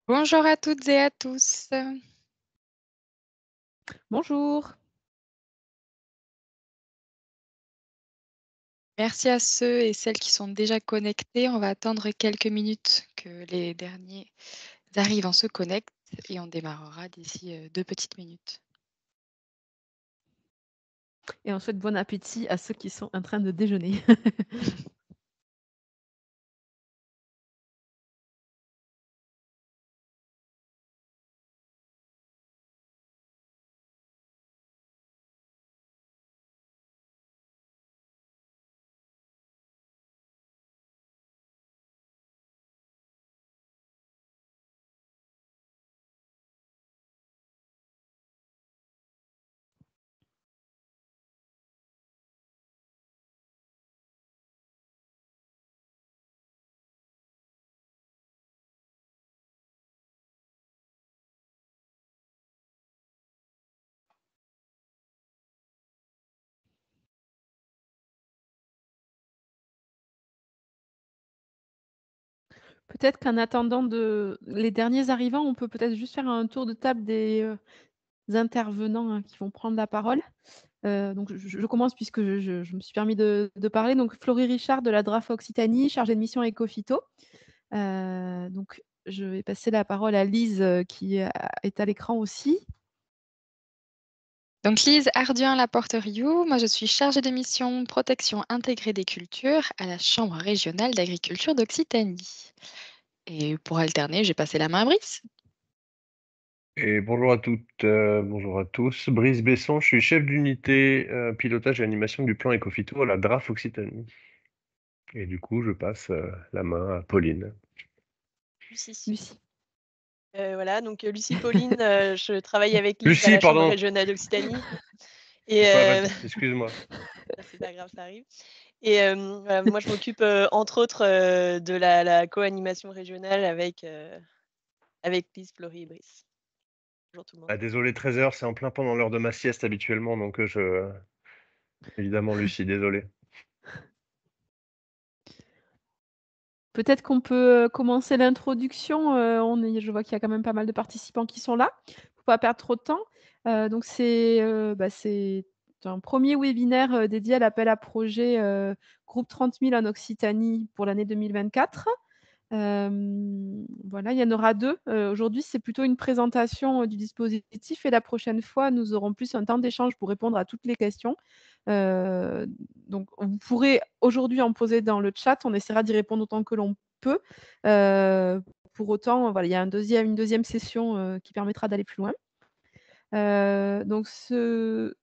Bonjour à toutes et à tous. Bonjour. Merci à ceux et celles qui sont déjà connectés. On va attendre quelques minutes que les derniers arrivent, on se connecte et on démarrera d'ici 2 petites minutes. Et on souhaite bon appétit à ceux qui sont en train de déjeuner. Peut-être qu'en attendant les derniers arrivants, on peut peut-être juste faire un tour de table des intervenants, qui vont prendre la parole. Donc je commence puisque je me suis permis de parler. Donc Florie Richard de la DRAF Occitanie, chargée de mission Écophyto. Donc je vais passer la parole à Lise, qui est à l'écran aussi. Donc Lise Arduin-Laporte-Rioux, moi je suis chargée de mission protection intégrée des cultures à la Chambre régionale d'agriculture d'Occitanie. Et pour alterner, j'ai passé la main à Brice. Et bonjour à toutes, bonjour à tous. Brice Besson, je suis chef d'unité pilotage et animation du plan Ecofito à la DRAF Occitanie. Et du coup, je passe la main à Pauline. Lucie. Lucie. Voilà, donc Lucie Pauline, je travaille avec Lise à Lucie, la Chambre pardon. régionale d'Occitanie et Excuse-moi. c'est pas grave, ça arrive et voilà, moi je m'occupe, entre autres, de la co-animation régionale avec Lise, Florie et Brice. Bonjour tout le monde. Ah, désolé, 13h, c'est en plein pendant l'heure de ma sieste habituellement, donc évidemment, Lucie, désolé. Peut-être qu'on peut, commencer l'introduction, je vois qu'il y a quand même pas mal de participants qui sont là, pour pas perdre trop de temps. Donc c'est un premier webinaire, dédié à l'appel à projet, Groupe 30 000 en Occitanie pour l'année 2024. Voilà, il y en aura 2. Aujourd'hui, c'est plutôt une présentation, du dispositif et la prochaine fois, nous aurons plus un temps d'échange pour répondre à toutes les questions. Heu, donc vous pourrez aujourd'hui en poser dans le chat, on essaiera d'y répondre autant que l'on peut. Pour autant, voilà, il y a une deuxième session, qui permettra d'aller plus loin. Donc ce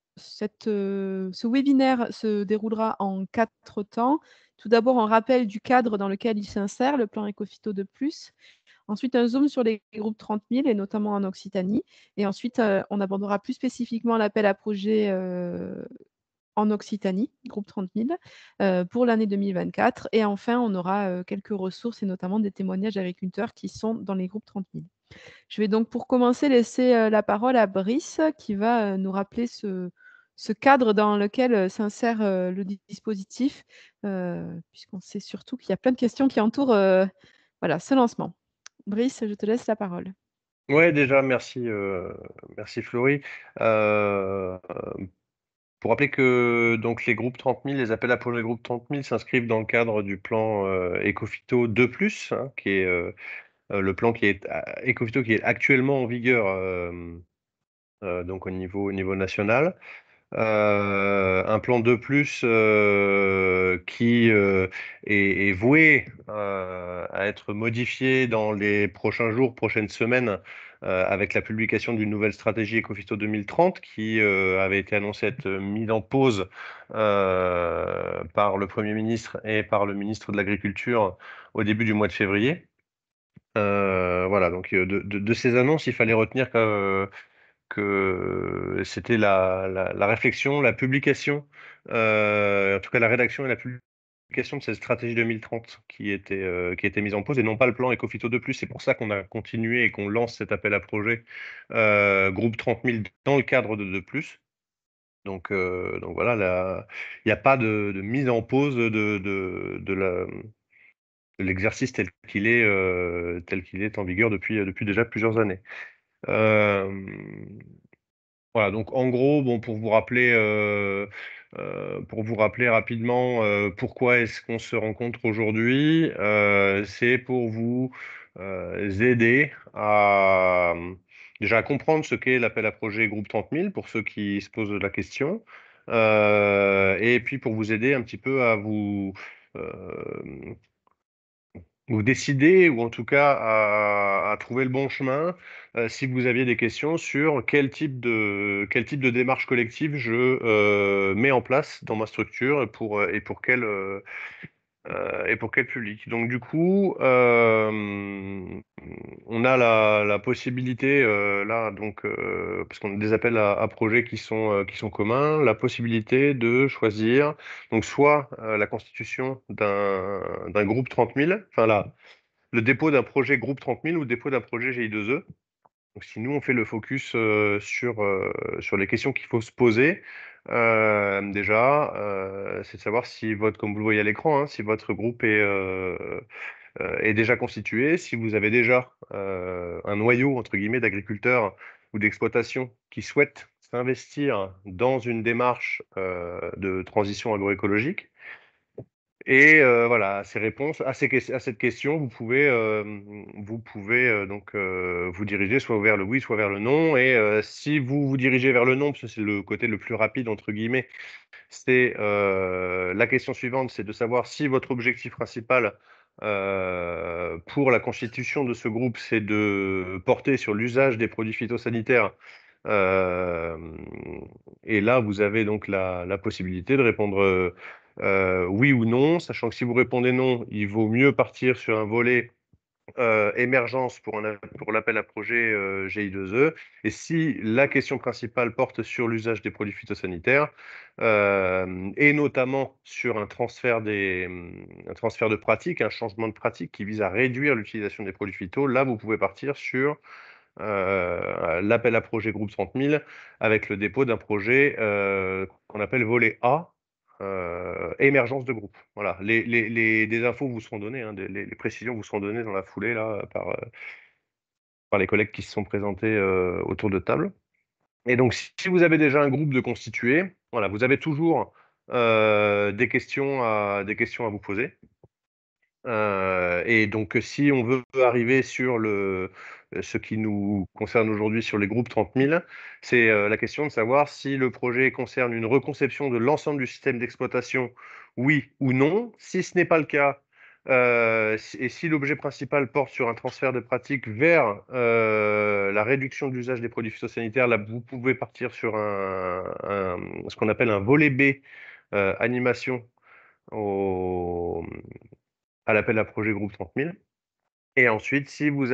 webinaire se déroulera en 4 temps. Tout d'abord, un rappel du cadre dans lequel il s'insère, le plan Ecofito de plus. Ensuite, un zoom sur les groupes 30 000 et notamment en Occitanie. Et ensuite, on abordera plus spécifiquement l'appel à projet en Occitanie, groupe 30 000, pour l'année 2024. Et enfin, on aura quelques ressources et notamment des témoignages d'agriculteurs qui sont dans les groupes 30 000. Je vais donc pour commencer laisser la parole à Brice qui va nous rappeler ce cadre dans lequel s'insère le dispositif, puisqu'on sait surtout qu'il y a plein de questions qui entourent voilà, ce lancement. Brice, je te laisse la parole. Ouais, déjà, merci, merci Florie. Pour rappeler que donc les groupes 30 000, les appels à projets groupes 30 000 s'inscrivent dans le cadre du plan Ecofito 2+, hein, qui est le plan qui est Ecofito qui est actuellement en vigueur donc au niveau national. Un plan 2+, qui est voué à être modifié dans les prochains jours, prochaines semaines, avec la publication d'une nouvelle stratégie Ecofito 2030 qui avait été annoncée être mise en pause par le Premier ministre et par le ministre de l'Agriculture au début du mois de février. Voilà, donc de ces annonces, il fallait retenir que c'était la réflexion, la publication, en tout cas la rédaction et la publication de cette stratégie 2030 qui était mise en pause et non pas le plan Ecofito 2+. C'est pour ça qu'on a continué et qu'on lance cet appel à projet groupe 30 000 dans le cadre de 2+. Donc voilà, il n'y a pas de mise en pause l'exercice tel qu'il est en vigueur depuis déjà plusieurs années. Voilà, donc en gros, bon, pour vous rappeler rapidement pourquoi est-ce qu'on se rencontre aujourd'hui, c'est pour vous aider à déjà à comprendre ce qu'est l'appel à projet Groupe 30 000 pour ceux qui se posent la question, et puis pour vous aider un petit peu à vous décider, ou en tout cas à trouver le bon chemin, si vous aviez des questions sur quel type de démarche collective je mets en place dans ma structure et pour quel public. Donc du coup, on a la possibilité là, donc parce qu'on a des appels à projets qui sont communs, la possibilité de choisir donc soit la constitution d'un groupe 30 000, enfin là, le dépôt d'un projet groupe 30 000 ou le dépôt d'un projet GI2E. Donc, si nous, on fait le focus sur les questions qu'il faut se poser, déjà, c'est de savoir si comme vous le voyez à l'écran, hein, si votre groupe est déjà constitué, si vous avez déjà un noyau, entre guillemets, d'agriculteurs ou d'exploitations qui souhaitent s'investir dans une démarche de transition agroécologique. Et voilà, à cette question, vous pouvez donc vous diriger soit vers le oui, soit vers le non. Et si vous vous dirigez vers le non, parce que c'est le côté le plus rapide, entre guillemets, c'est la question suivante, c'est de savoir si votre objectif principal pour la constitution de ce groupe, c'est de porter sur l'usage des produits phytosanitaires. Euh, et là, vous avez donc la possibilité de répondre oui ou non, sachant que si vous répondez non, il vaut mieux partir sur un volet émergence pour l'appel à projet GI2E. Et si la question principale porte sur l'usage des produits phytosanitaires, et notamment sur un transfert de pratique, un changement de pratique qui vise à réduire l'utilisation des produits phyto, là, vous pouvez partir sur l'appel à projet groupe 30 000 avec le dépôt d'un projet qu'on appelle volet A, émergence de groupe. Voilà, des infos vous seront données, hein, les précisions vous seront données dans la foulée là, par les collègues qui se sont présentés autour de table. Et donc, si vous avez déjà un groupe de constitués, voilà, vous avez toujours des questions à vous poser. Et donc, si on veut arriver sur ce qui nous concerne aujourd'hui sur les groupes 30 000, c'est la question de savoir si le projet concerne une reconception de l'ensemble du système d'exploitation, oui ou non. Si ce n'est pas le cas, et si l'objet principal porte sur un transfert de pratique vers la réduction de l'usage des produits phytosanitaires, là, vous pouvez partir sur ce qu'on appelle un volet B, animation à l'appel à projet groupe 30 000. Et ensuite, si vous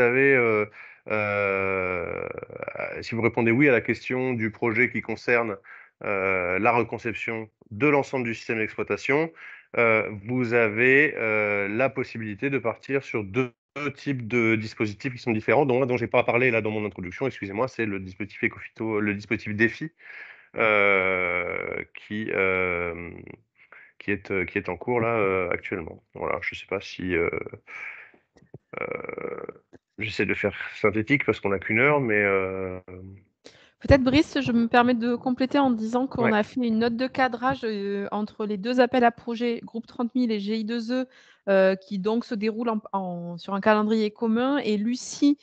répondez oui à la question du projet qui concerne la reconception de l'ensemble du système d'exploitation, vous avez la possibilité de partir sur deux types de dispositifs qui sont différents, dont je n'ai pas parlé là dans mon introduction, excusez-moi, c'est le dispositif Ecofito, le dispositif DEFI, qui est en cours là actuellement. Voilà, je ne sais pas si j'essaie de faire synthétique parce qu'on n'a qu'une heure, mais Peut-être, Brice, je me permets de compléter en disant qu'on ouais. a fait une note de cadrage entre les deux appels à projets Groupe 30 000 et GI2E qui donc se déroulent sur un calendrier commun. Et Lucie,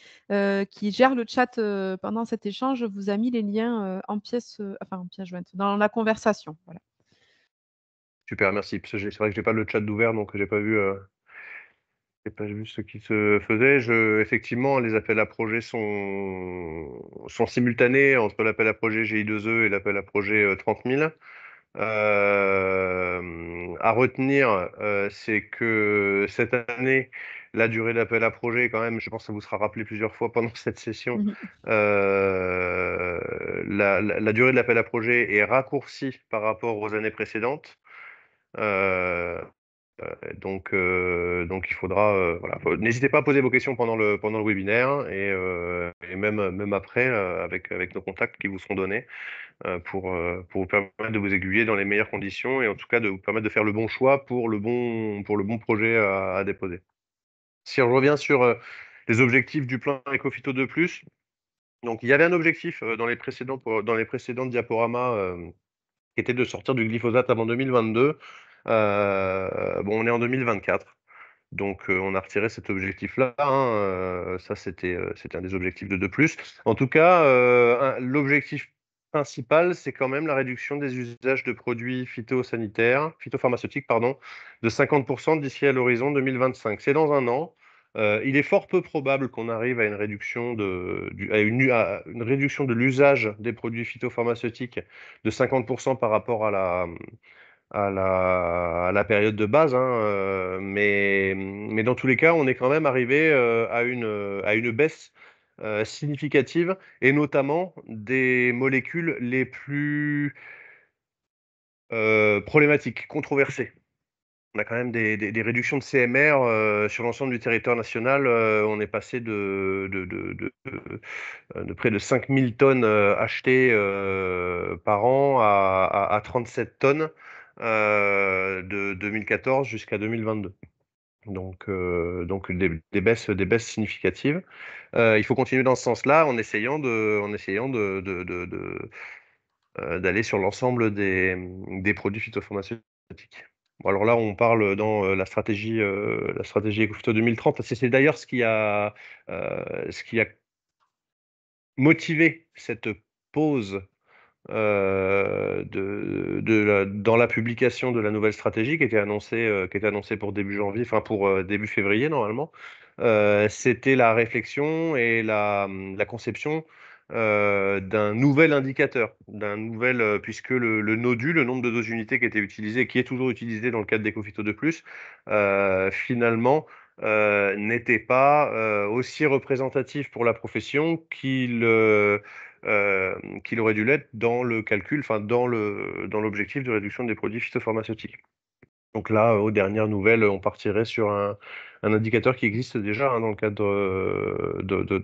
qui gère le chat pendant cet échange, vous a mis les liens en pièce jointe, dans la conversation. Voilà. Super, merci. Parce que c'est vrai que j'ai pas le chat d'ouvert, donc j'ai pas vu ce qui se faisait. Effectivement, les appels à projets sont simultanés entre l'appel à projet GI2E et l'appel à projet 30 000. À retenir, c'est que cette année, la durée d'appel à projet, quand même, je pense que ça vous sera rappelé plusieurs fois pendant cette session, la durée de l'appel à projet est raccourcie par rapport aux années précédentes. Donc il faudra, voilà, n'hésitez pas à poser vos questions pendant le webinaire et même après avec nos contacts qui vous seront donnés pour vous permettre de vous aiguiller dans les meilleures conditions et en tout cas de vous permettre de faire le bon choix pour le bon projet à déposer. Si on revient sur les objectifs du plan Ecofito 2+, donc il y avait un objectif dans les précédents diaporamas qui était de sortir du glyphosate avant 2022. Bon, on est en 2024. Donc, on a retiré cet objectif-là, hein, ça, c'était un des objectifs de 2+. En tout cas, l'objectif principal, c'est quand même la réduction des usages de produits phytopharmaceutiques, pardon, de 50% d'ici à l'horizon 2025. C'est dans un an. Il est fort peu probable qu'on arrive à une réduction à une réduction de l'usage des produits phytopharmaceutiques de 50% par rapport à la période de base, hein, mais dans tous les cas, on est quand même arrivé à une baisse significative, et notamment des molécules les plus problématiques, controversées. On a quand même des réductions de CMR sur l'ensemble du territoire national. On est passé de près de 5000 tonnes achetées par an à 37 tonnes de 2014 jusqu'à 2022. Donc des baisses significatives. Il faut continuer dans ce sens-là en essayant d'aller sur l'ensemble des produits phytopharmaceutiques. Bon, alors là, on parle dans la stratégie Ecofito 2030. C'est d'ailleurs ce qui a motivé cette pause dans la publication de la nouvelle stratégie qui était annoncée pour début janvier, enfin pour début février normalement. C'était la réflexion et la conception d'un nouvel indicateur, puisque le NODU, le nombre de doses unités qui était utilisé, qui est toujours utilisé dans le cadre d'Ecofito 2+, finalement n'était pas aussi représentatif pour la profession qu'il aurait dû l'être dans le calcul, enfin dans l'objectif de réduction des produits phytopharmaceutiques. Donc là, aux dernières nouvelles, on partirait sur un indicateur qui existe déjà dans le cadre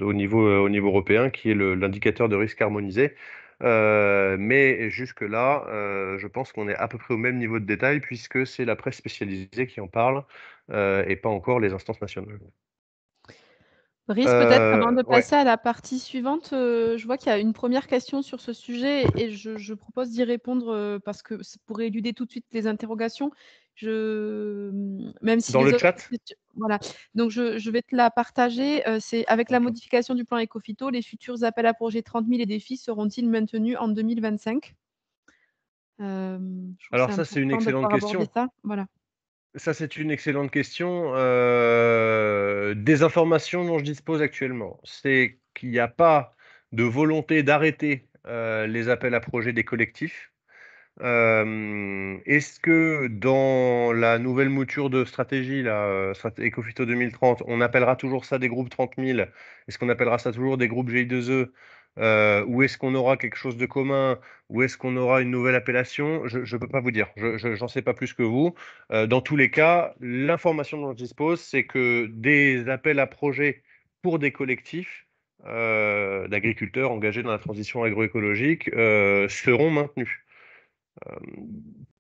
au niveau européen, qui est l'indicateur de risque harmonisé. Mais jusque-là, je pense qu'on est à peu près au même niveau de détail, puisque c'est la presse spécialisée qui en parle et pas encore les instances nationales. Brice, peut-être avant de Ouais. passer à la partie suivante, je vois qu'il y a une première question sur ce sujet et je propose d'y répondre parce que ça pourrait éluder tout de suite les interrogations. Même si Dans les le autres chat? questions, voilà. Donc je vais te la partager. C'est avec la D'accord. modification du plan Ecofito, les futurs appels à projets 30 000 et défis seront-ils maintenus en 2025 ? Je trouve que Alors c'est ça, c'est une important de excellente pouvoir aborder question. ça. Voilà. Ça, c'est une excellente question. Des informations dont je dispose actuellement, c'est qu'il n'y a pas de volonté d'arrêter les appels à projets des collectifs. Est-ce que dans la nouvelle mouture de stratégie, Ecofito 2030, on appellera toujours ça des groupes 30 000? Est-ce qu'on appellera ça toujours des groupes GI2E? Ou est-ce qu'on aura quelque chose de commun? Ou est-ce qu'on aura une nouvelle appellation? Je ne peux pas vous dire. J'en sais pas plus que vous. Dans tous les cas, l'information dont je dispose, c'est que des appels à projets pour des collectifs d'agriculteurs engagés dans la transition agroécologique seront maintenus.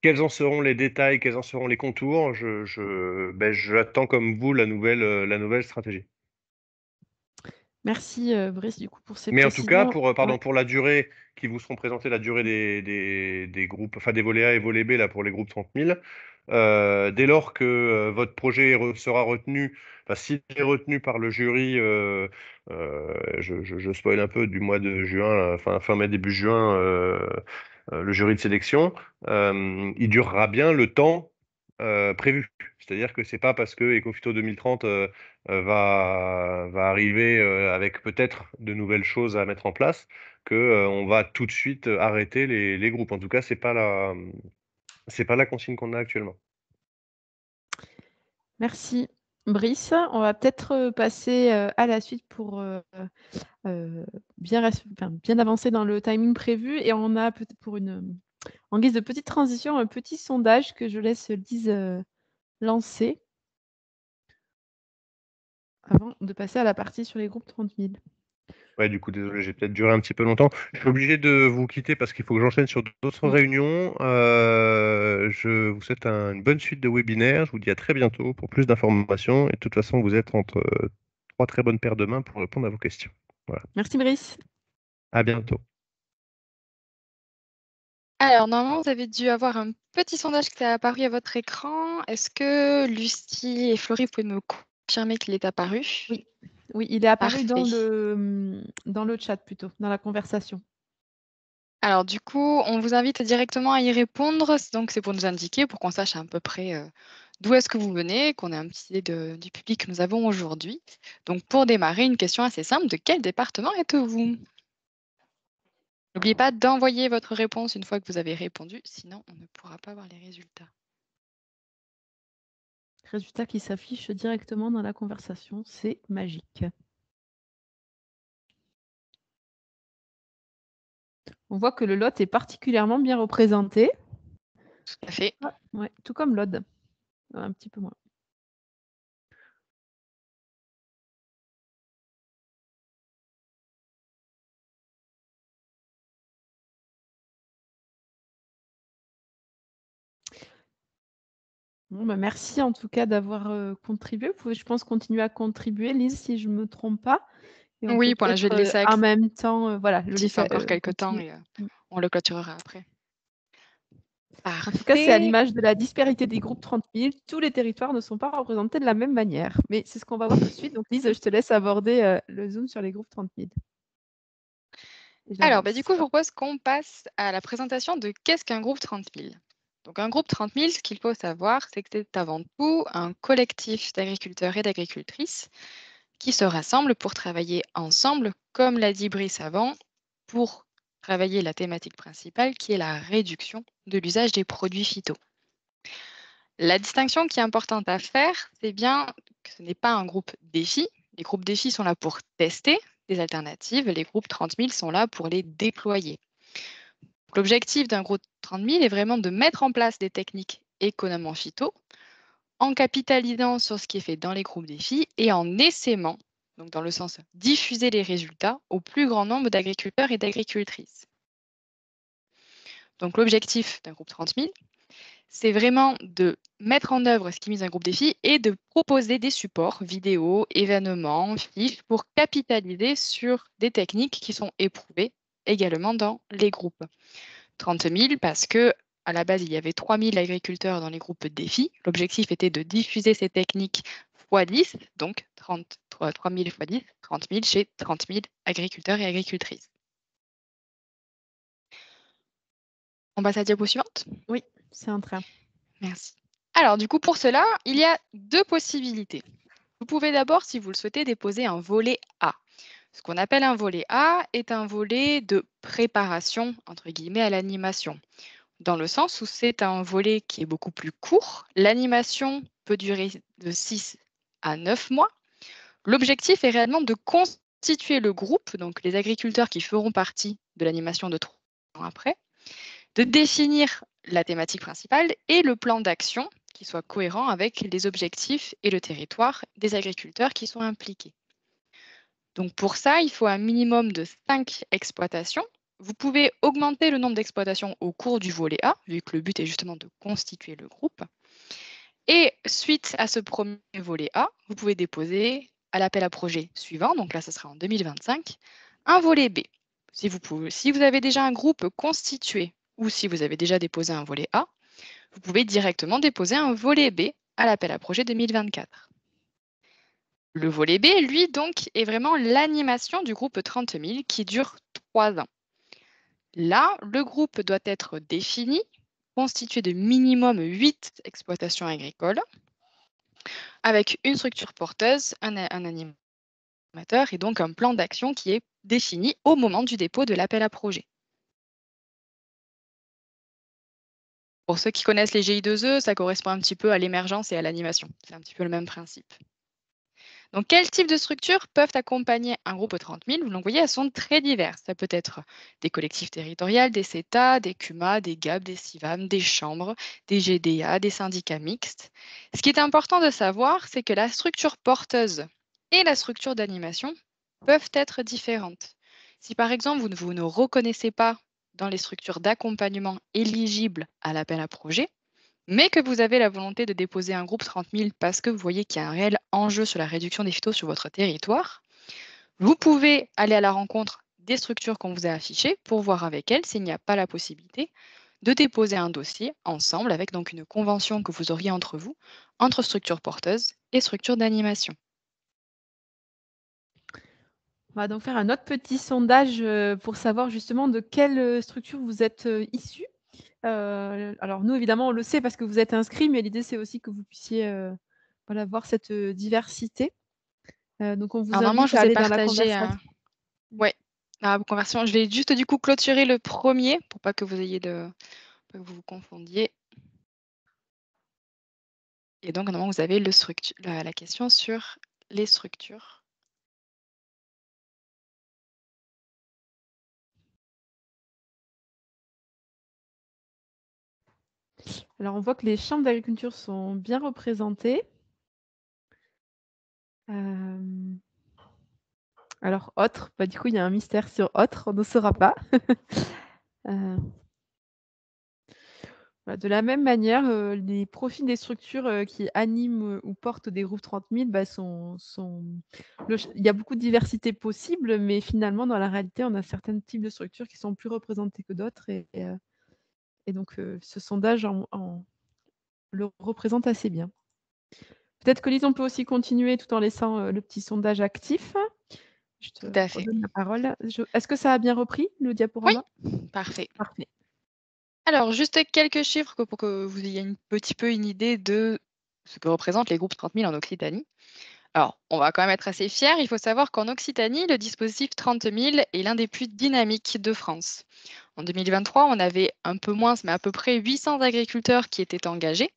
Quels en seront les détails, quels en seront les contours? J'attends comme vous la nouvelle stratégie. Merci Brice du coup pour ces Mais en tout cas, précisions. Ouais. pour la durée qui vous seront présentées, la durée des groupes, enfin des volets A et volets B là, pour les groupes 30 000, dès lors que votre projet sera retenu, enfin s'il est retenu par le jury, je spoil un peu du mois de juin, là, fin mai, début juin, le jury de sélection, il durera bien le temps prévu. C'est-à-dire que c'est pas parce que Ecofito 2030 va arriver avec peut-être de nouvelles choses à mettre en place que on va tout de suite arrêter les groupes. En tout cas, c'est pas la consigne qu'on a actuellement. Merci Brice. On va peut-être passer à la suite pour bien avancer dans le timing prévu. Et on a peut-être en guise de petite transition, un petit sondage que je laisse Lise lancer avant de passer à la partie sur les groupes 30 000. Ouais, du coup, désolé, j'ai peut-être duré un petit peu longtemps. Je suis obligé de vous quitter parce qu'il faut que j'enchaîne sur d'autres Oui. réunions. Je vous souhaite une bonne suite de webinaires. Je vous dis à très bientôt pour plus d'informations. Et de toute façon, vous êtes entre trois très bonnes paires de mains pour répondre à vos questions. Voilà. Merci Brice. À bientôt. Alors, normalement, vous avez dû avoir un petit sondage qui est apparu à votre écran. Est-ce que Lucie et Florie, vous pouvez me confirmer qu'il est apparu? Oui. Oui, il est apparu dans Parfait. le chat plutôt, dans la conversation. Alors, du coup, on vous invite directement à y répondre. Donc, c'est pour nous indiquer, pour qu'on sache à peu près d'où est-ce que vous venez, qu'on ait un petit idée du public que nous avons aujourd'hui. Donc, pour démarrer, une question assez simple. De quel département êtes-vous? N'oubliez pas d'envoyer votre réponse une fois que vous avez répondu, sinon on ne pourra pas voir les résultats. Résultat qui s'affiche directement dans la conversation, c'est magique. On voit que le Lot est particulièrement bien représenté. Tout à fait. Ah, ouais, tout comme l'Aude. Un petit peu moins. Bon, bah, merci en tout cas d'avoir contribué. Vous pouvez, je pense, continuer à contribuer, Lise, si je ne me trompe pas. Et on peut Oui, voilà, je vais le peut-être laisser en même temps, voilà, le actif laisser encore quelques temps continuer. et on le clôturera après. En tout cas, c'est à Parfait. l'image de la disparité des groupes 30 000. Tous les territoires ne sont pas représentés de la même manière. Mais c'est ce qu'on va voir tout de suite. Donc, Lise, je te laisse aborder le Zoom sur les groupes 30 000. Et Alors, j'avance. du coup, je propose qu'on passe à la présentation de qu'est-ce qu'un groupe 30 000. Donc, un groupe 30 000, ce qu'il faut savoir, c'est que c'est avant tout un collectif d'agriculteurs et d'agricultrices qui se rassemblent pour travailler ensemble, comme l'a dit Brice avant, pour travailler la thématique principale qui est la réduction de l'usage des produits phyto. La distinction qui est importante à faire, c'est bien que ce n'est pas un groupe défi. Les groupes défis sont là pour tester des alternatives. Les groupes 30 000 sont là pour les déployer. L'objectif d'un groupe 30 000 est vraiment de mettre en place des techniques économement phyto en capitalisant sur ce qui est fait dans les groupes défis et en essaimant, donc dans le sens diffuser les résultats au plus grand nombre d'agriculteurs et d'agricultrices. Donc l'objectif d'un groupe 30 000, c'est vraiment de mettre en œuvre ce qui est mis dans un groupe défi et de proposer des supports, vidéos, événements, fiches, pour capitaliser sur des techniques qui sont éprouvées également dans les groupes. 30 000 parce que à la base, il y avait 3 000 agriculteurs dans les groupes défis. L'objectif était de diffuser ces techniques x 10, donc 3 000 x 10, 30 000 chez 30 000 agriculteurs et agricultrices. On passe à la diapo suivante? Oui, c'est en train. Merci. Alors, du coup, pour cela, il y a deux possibilités. Vous pouvez d'abord, si vous le souhaitez, déposer un volet A. Ce qu'on appelle un volet A est un volet de préparation, entre guillemets, à l'animation, dans le sens où c'est un volet qui est beaucoup plus court. L'animation peut durer de 6 à 9 mois. L'objectif est réellement de constituer le groupe, donc les agriculteurs qui feront partie de l'animation de 3 ans après, de définir la thématique principale et le plan d'action qui soit cohérent avec les objectifs et le territoire des agriculteurs qui sont impliqués. Donc pour ça, il faut un minimum de 5 exploitations. Vous pouvez augmenter le nombre d'exploitations au cours du volet A, vu que le but est justement de constituer le groupe. Et suite à ce premier volet A, vous pouvez déposer à l'appel à projet suivant, donc là ce sera en 2025, un volet B. Si vous avez déjà un groupe constitué ou si vous avez déjà déposé un volet A, vous pouvez directement déposer un volet B à l'appel à projet 2024. Le volet B, lui, donc, est vraiment l'animation du groupe 30 000 qui dure 3 ans. Là, le groupe doit être défini, constitué de minimum 8 exploitations agricoles, avec une structure porteuse, un animateur et donc un plan d'action qui est défini au moment du dépôt de l'appel à projet. Pour ceux qui connaissent les GI2E, ça correspond un petit peu à l'émergence et à l'animation. C'est un petit peu le même principe. Donc, quel type de structures peuvent accompagner un groupe 30 000? Vous le voyez, elles sont très diverses. Ça peut être des collectifs territoriaux, des CETA, des CUMA, des GAB, des CIVAM, des chambres, des GDA, des syndicats mixtes. Ce qui est important de savoir, c'est que la structure porteuse et la structure d'animation peuvent être différentes. Si par exemple, vous ne reconnaissez pas dans les structures d'accompagnement éligibles à l'appel à projet, mais que vous avez la volonté de déposer un groupe 30 000 parce que vous voyez qu'il y a un réel enjeu sur la réduction des phytos sur votre territoire, vous pouvez aller à la rencontre des structures qu'on vous a affichées pour voir avec elles s'il n'y a pas la possibilité de déposer un dossier ensemble avec donc une convention que vous auriez entre vous, entre structures porteuses et structures d'animation. On va donc faire un autre petit sondage pour savoir justement de quelle structure vous êtes issus. Alors nous, évidemment, on le sait parce que vous êtes inscrits, mais l'idée, c'est aussi que vous puissiez voilà, voir cette diversité. Donc on vous Alors normalement, invite je à vous ai aller dans la partagé conversation. ouais, la conversion. Je vais juste du coup clôturer le premier pour pas que vous ayez pas que vous vous confondiez. Et donc normalement, vous avez la question sur les structures. Alors on voit que les chambres d'agriculture sont bien représentées. Alors autre, bah, du coup il y a un mystère sur autre, on ne saura pas. Bah, de la même manière, les profils des structures qui animent ou portent des groupes 30 000, bah, il y a beaucoup de diversité possible, mais finalement dans la réalité, on a certains types de structures qui sont plus représentées que d'autres et donc ce sondage le représente assez bien. Peut-être que Lise, on peut aussi continuer tout en laissant le petit sondage actif. Je te Tout à fait. redonne la parole. Est-ce que ça a bien repris le diaporama? Parfait. Parfait. Alors, juste quelques chiffres pour que vous ayez un petit peu une idée de ce que représentent les groupes 30 000 en Occitanie. Alors, on va quand même être assez fiers. Il faut savoir qu'en Occitanie, le dispositif 30 000 est l'un des plus dynamiques de France. En 2023, on avait un peu moins, mais à peu près 800 agriculteurs qui étaient engagés.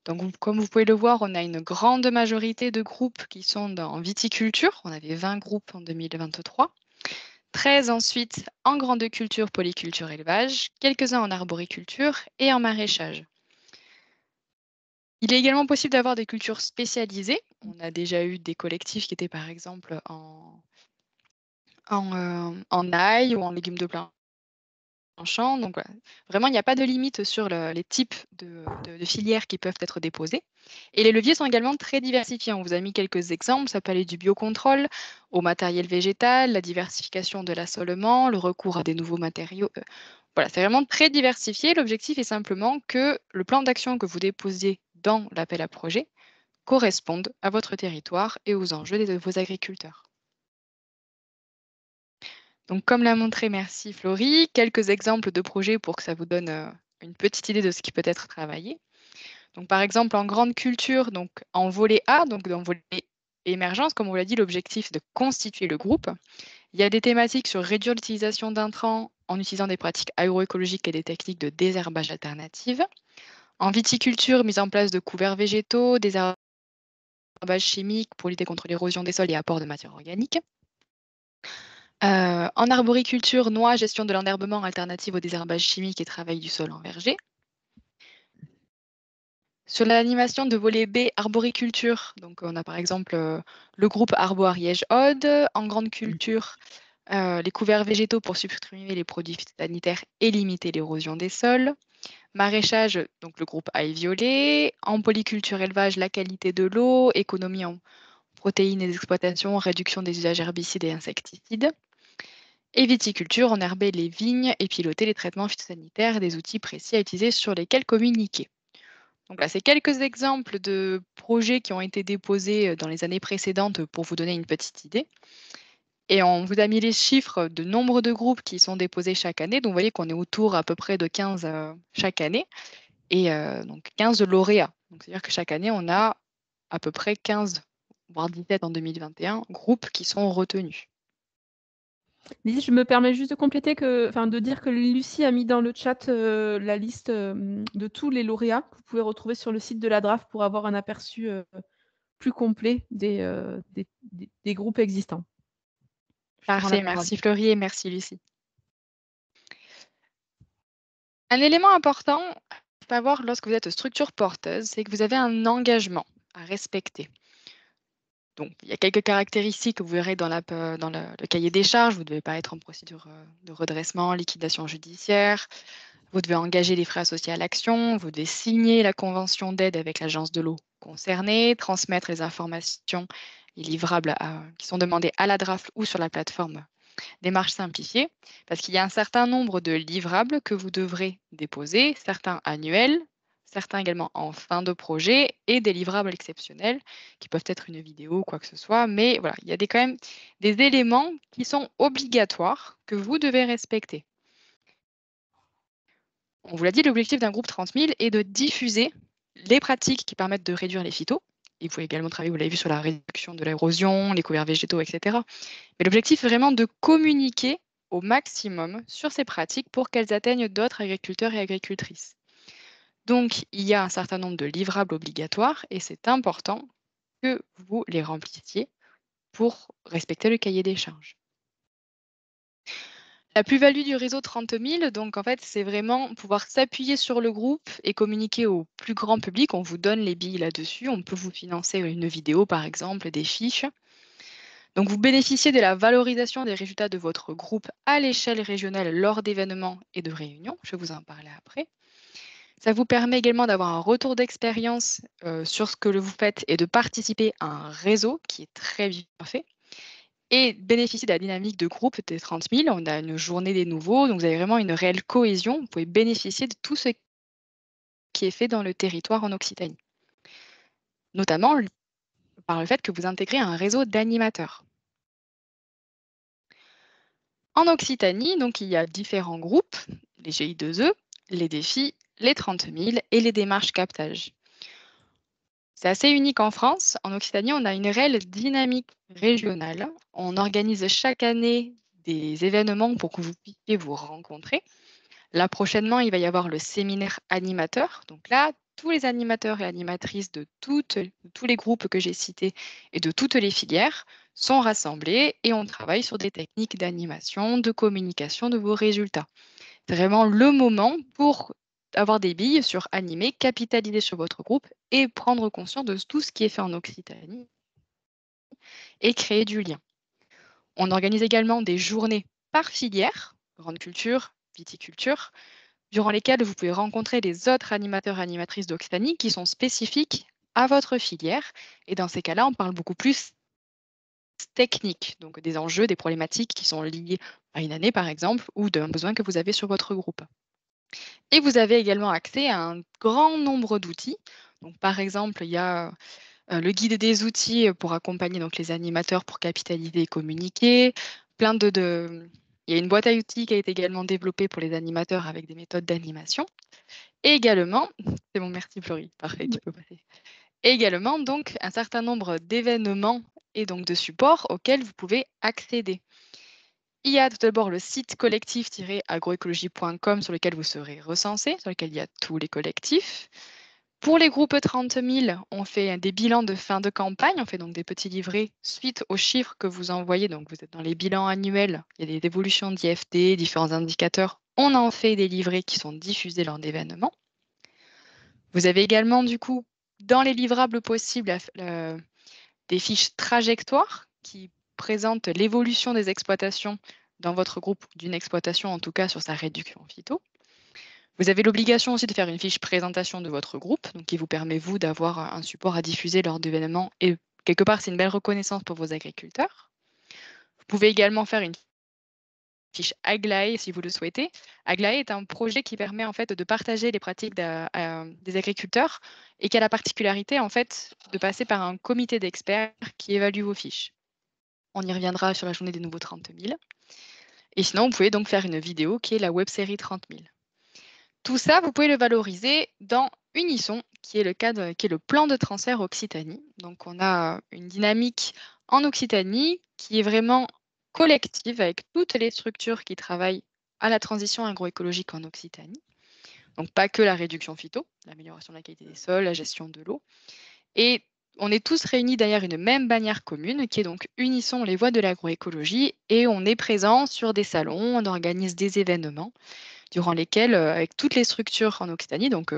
Donc, comme vous pouvez le voir, on a une grande majorité de groupes qui sont en viticulture. On avait 20 groupes en 2023. 13 ensuite en grande culture, polyculture, élevage, quelques-uns en arboriculture et en maraîchage. Il est également possible d'avoir des cultures spécialisées. On a déjà eu des collectifs qui étaient par exemple en ail ou en légumes de plein champ. Donc voilà. Vraiment, il n'y a pas de limite sur les types de filières qui peuvent être déposées. Et les leviers sont également très diversifiés. On vous a mis quelques exemples. Ça peut aller du biocontrôle au matériel végétal, la diversification de l'assolement, le recours à des nouveaux matériaux. Voilà, c'est vraiment très diversifié. L'objectif est simplement que le plan d'action que vous déposiez dans l'appel à projet corresponde à votre territoire et aux enjeux de vos agriculteurs. Donc, comme l'a montré, merci Florie, quelques exemples de projets pour que ça vous donne une petite idée de ce qui peut être travaillé. Donc, par exemple, en grande culture, donc en volet A, donc dans volet émergence, comme on l'a dit, l'objectif est de constituer le groupe. Il y a des thématiques sur réduire l'utilisation d'intrants en utilisant des pratiques agroécologiques et des techniques de désherbage alternatives. En viticulture, mise en place de couverts végétaux, désherbage chimique pour lutter contre l'érosion des sols et apport de matière organique. En arboriculture, noix, gestion de l'enherbement alternative au désherbage chimique et travail du sol en verger. Sur l'animation de volet B, arboriculture, donc on a par exemple le groupe Arbo Ariège-Aude. En grande culture, les couverts végétaux pour supprimer les produits phytosanitaires et limiter l'érosion des sols. Maraîchage, donc le groupe Ail Violet. En polyculture élevage, la qualité de l'eau, économie en protéines et exploitation, réduction des usages herbicides et insecticides. Et viticulture, enherber les vignes et piloter les traitements phytosanitaires, des outils précis à utiliser sur lesquels communiquer. Donc là, c'est quelques exemples de projets qui ont été déposés dans les années précédentes pour vous donner une petite idée. Et on vous a mis les chiffres de nombre de groupes qui sont déposés chaque année. Donc vous voyez qu'on est autour à peu près de 15 chaque année. Et donc 15 lauréats. Donc c'est-à-dire que chaque année, on a à peu près 15, voire 17 en 2021, groupes qui sont retenus. Lise, je me permets juste de compléter de dire que Lucie a mis dans le chat la liste de tous les lauréats que vous pouvez retrouver sur le site de la DRAF pour avoir un aperçu plus complet des groupes existants. Parfait, merci Florie et merci Lucie. Un élément important à savoir lorsque vous êtes structure porteuse, c'est que vous avez un engagement à respecter. Donc, il y a quelques caractéristiques que vous verrez dans le cahier des charges. Vous ne devez pas être en procédure de redressement, liquidation judiciaire. Vous devez engager les frais associés à l'action. Vous devez signer la convention d'aide avec l'agence de l'eau concernée, transmettre les informations et livrables qui sont demandés à la DRAFL ou sur la plateforme démarche simplifiée, parce qu'il y a un certain nombre de livrables que vous devrez déposer, certains annuels, certains également en fin de projet et des livrables exceptionnels qui peuvent être une vidéo ou quoi que ce soit. Mais voilà, il y a quand même des éléments qui sont obligatoires que vous devez respecter. On vous l'a dit, l'objectif d'un groupe 30 000 est de diffuser les pratiques qui permettent de réduire les phytos. Il faut également travailler, vous l'avez vu, sur la réduction de l'érosion, les couverts végétaux, etc. Mais l'objectif est vraiment de communiquer au maximum sur ces pratiques pour qu'elles atteignent d'autres agriculteurs et agricultrices. Donc, il y a un certain nombre de livrables obligatoires et c'est important que vous les remplissiez pour respecter le cahier des charges. La plus-value du réseau 30 000, donc en fait, c'est vraiment pouvoir s'appuyer sur le groupe et communiquer au plus grand public. On vous donne les billes là-dessus. On peut vous financer une vidéo, par exemple, des fiches. Donc, vous bénéficiez de la valorisation des résultats de votre groupe à l'échelle régionale lors d'événements et de réunions. Je vais vous en parler après. Ça vous permet également d'avoir un retour d'expérience sur ce que vous faites et de participer à un réseau qui est très bien fait. Et bénéficier de la dynamique de groupe des 30 000. On a une journée des nouveaux, donc vous avez vraiment une réelle cohésion. Vous pouvez bénéficier de tout ce qui est fait dans le territoire en Occitanie. Notamment par le fait que vous intégrez un réseau d'animateurs. En Occitanie, donc, il y a différents groupes, les GI2E, les défis, les 30 000 et les démarches captage. C'est assez unique en France. En Occitanie, on a une réelle dynamique régionale. On organise chaque année des événements pour que vous puissiez vous rencontrer. Là, prochainement, il va y avoir le séminaire animateur. Donc là, tous les animateurs et animatrices de tous les groupes que j'ai cités et de toutes les filières sont rassemblés et on travaille sur des techniques d'animation, de communication de vos résultats. C'est vraiment le moment pour avoir des billes sur animer, capitaliser sur votre groupe et prendre conscience de tout ce qui est fait en Occitanie et créer du lien. On organise également des journées par filière, grande culture, viticulture, durant lesquelles vous pouvez rencontrer les autres animateurs et animatrices d'Occitanie qui sont spécifiques à votre filière. Et dans ces cas-là, on parle beaucoup plus technique, donc des enjeux, des problématiques qui sont liées à une année, par exemple, ou d'un besoin que vous avez sur votre groupe. Et vous avez également accès à un grand nombre d'outils. Donc, par exemple, il y a le guide des outils pour accompagner donc, les animateurs pour capitaliser et communiquer. Il y a une boîte à outils qui a été également développée pour les animateurs avec des méthodes d'animation. Et également, c'est bon, merci Florie, parfait, tu peux passer. Et également, donc, un certain nombre d'événements et donc de supports auxquels vous pouvez accéder. Il y a tout d'abord le site collectif-agroécologie.com sur lequel vous serez recensé, sur lequel il y a tous les collectifs. Pour les groupes 30 000, on fait des bilans de fin de campagne. On fait donc des petits livrets suite aux chiffres que vous envoyez. Donc, vous êtes dans les bilans annuels. Il y a des évolutions d'IFT, différents indicateurs. On en fait des livrets qui sont diffusés lors d'événements. Vous avez également, du coup, dans les livrables possibles, des fiches trajectoires qui présentent l'évolution des exploitations dans votre groupe, d'une exploitation en tout cas sur sa réduction phyto. Vous avez l'obligation aussi de faire une fiche présentation de votre groupe, donc qui vous permet, vous, d'avoir un support à diffuser lors d'événements. Et quelque part, c'est une belle reconnaissance pour vos agriculteurs. Vous pouvez également faire une fiche Aglaé si vous le souhaitez. Aglaé est un projet qui permet en fait de partager les pratiques des agriculteurs et qui a la particularité en fait de passer par un comité d'experts qui évalue vos fiches. On y reviendra sur la journée des nouveaux 30 000. Et sinon, vous pouvez donc faire une vidéo qui est la web série 30 000. Tout ça, vous pouvez le valoriser dans Unisson, qui est le plan de transfert Occitanie. Donc, on a une dynamique en Occitanie qui est vraiment collective avec toutes les structures qui travaillent à la transition agroécologique en Occitanie. Donc, pas que la réduction phyto, l'amélioration de la qualité des sols, la gestion de l'eau. Et on est tous réunis derrière une même bannière commune qui est donc Unisson les voies de l'agroécologie et on est présent sur des salons, on organise des événements durant lesquels, avec toutes les structures en Occitanie, donc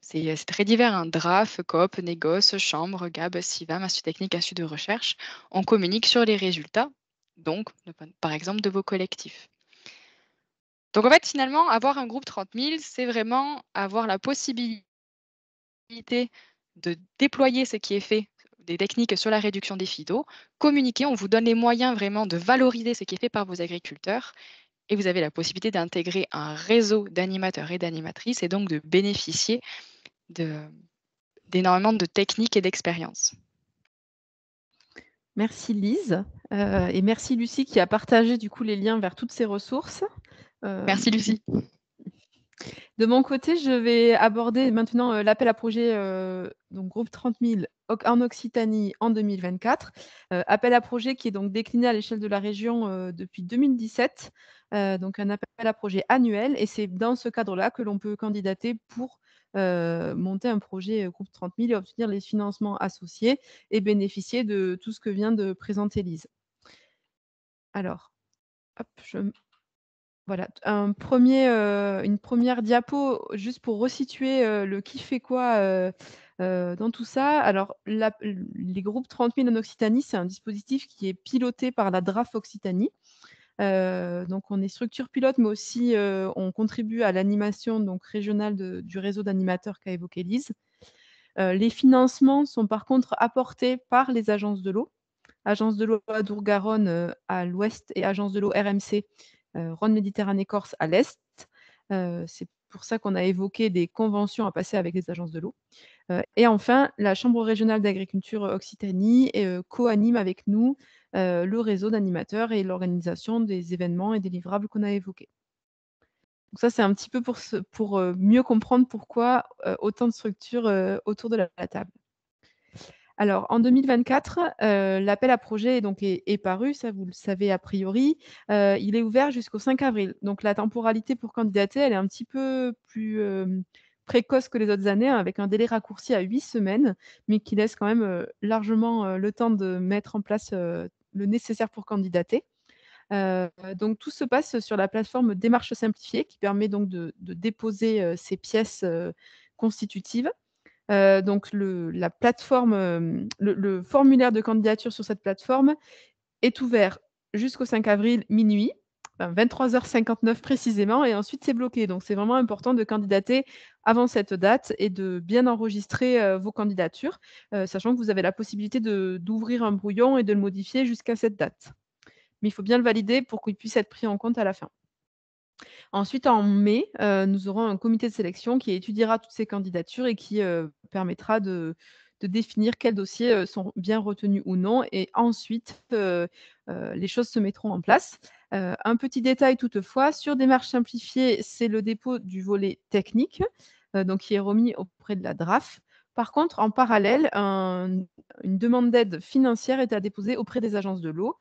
C'est très divers, hein. DRAF, coop, négoce, chambre, GAB, SIVAM, institut technique, institut de recherche. On communique sur les résultats, donc par exemple de vos collectifs. Donc en fait, finalement, avoir un groupe 30 000, c'est vraiment avoir la possibilité de déployer ce qui est fait, des techniques sur la réduction des phytos, communiquer, on vous donne les moyens vraiment de valoriser ce qui est fait par vos agriculteurs et vous avez la possibilité d'intégrer un réseau d'animateurs et d'animatrices et donc de bénéficier d'énormément de techniques et d'expériences. Merci Lise et merci Lucie qui a partagé du coup les liens vers toutes ces ressources. Merci Lucie. De mon côté, je vais aborder maintenant l'appel à projet donc groupe 30 000 en Occitanie en 2024. Appel à projet qui est donc décliné à l'échelle de la région depuis 2017. Donc un appel à projet annuel et c'est dans ce cadre-là que l'on peut candidater pour monter un projet groupe 30 000 et obtenir les financements associés et bénéficier de tout ce que vient de présenter Lise. Alors, hop, voilà, une première diapo juste pour resituer le qui fait quoi dans tout ça. Alors, les groupes 30 000 en Occitanie, c'est un dispositif qui est piloté par la DRAF Occitanie. Donc, on est structure pilote, mais aussi on contribue à l'animation régionale du réseau d'animateurs qu'a évoqué Lise. Les financements sont par contre apportés par les agences de l'eau. Agence de l'eau Adour-Garonne à l'ouest et Agence de l'eau RMC Rhône-Méditerranée-Corse à l'est. C'est pour ça qu'on a évoqué des conventions à passer avec les agences de l'eau. Et enfin, la Chambre régionale d'agriculture Occitanie co-anime avec nous le réseau d'animateurs et l'organisation des événements et des livrables qu'on a évoqués. Donc ça, c'est un petit peu pour mieux comprendre pourquoi autant de structures autour de la table. Alors, en 2024, l'appel à projet est paru, ça vous le savez a priori. Il est ouvert jusqu'au 5 avril. Donc, la temporalité pour candidater, elle est un petit peu plus précoce que les autres années, hein, avec un délai raccourci à 8 semaines, mais qui laisse quand même largement le temps de mettre en place le nécessaire pour candidater. Donc, tout se passe sur la plateforme Démarche simplifiée qui permet donc de déposer ces pièces constitutives. Donc la plateforme, le formulaire de candidature sur cette plateforme est ouvert jusqu'au 5 avril minuit, enfin 23h59 précisément et ensuite c'est bloqué. Donc c'est vraiment important de candidater avant cette date et de bien enregistrer vos candidatures, sachant que vous avez la possibilité d'ouvrir un brouillon et de le modifier jusqu'à cette date. Mais il faut bien le valider pour qu'il puisse être pris en compte à la fin. Ensuite, en mai, nous aurons un comité de sélection qui étudiera toutes ces candidatures et qui permettra de définir quels dossiers sont bien retenus ou non. Et ensuite, les choses se mettront en place. Un petit détail toutefois, sur démarche simplifiée, c'est le dépôt du volet technique, donc qui est remis auprès de la DRAF. Par contre, en parallèle, une demande d'aide financière est à déposer auprès des agences de l'eau.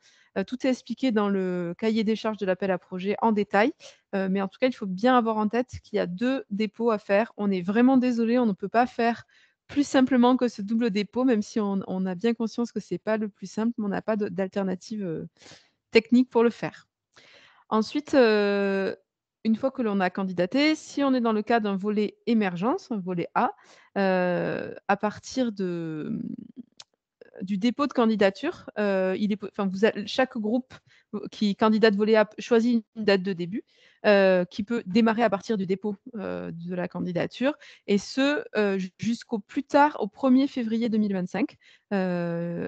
Tout est expliqué dans le cahier des charges de l'appel à projet en détail. Mais en tout cas, il faut bien avoir en tête qu'il y a 2 dépôts à faire. On est vraiment désolé, on ne peut pas faire plus simplement que ce double dépôt, même si on a bien conscience que ce n'est pas le plus simple, mais on n'a pas d'alternative technique pour le faire. Ensuite, une fois que l'on a candidaté, si on est dans le cas d'un volet émergence, un volet A, à partir du dépôt de candidature, chaque groupe qui candidate volet A choisit une date de début qui peut démarrer à partir du dépôt de la candidature et ce jusqu'au plus tard au 1er février 2025,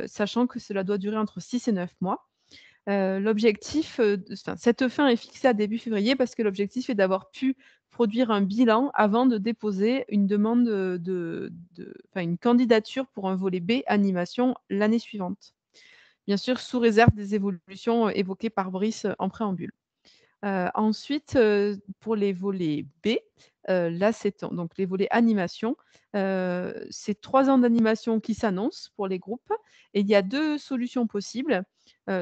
sachant que cela doit durer entre 6 et 9 mois. L'objectif, cette fin est fixée à début février parce que l'objectif est d'avoir pu produire un bilan avant de déposer une demande une candidature pour un volet B animation l'année suivante. Bien sûr, sous réserve des évolutions évoquées par Brice en préambule. Ensuite, pour les volets B, là, c'est donc les volets animation. C'est 3 ans d'animation qui s'annoncent pour les groupes et il y a 2 solutions possibles.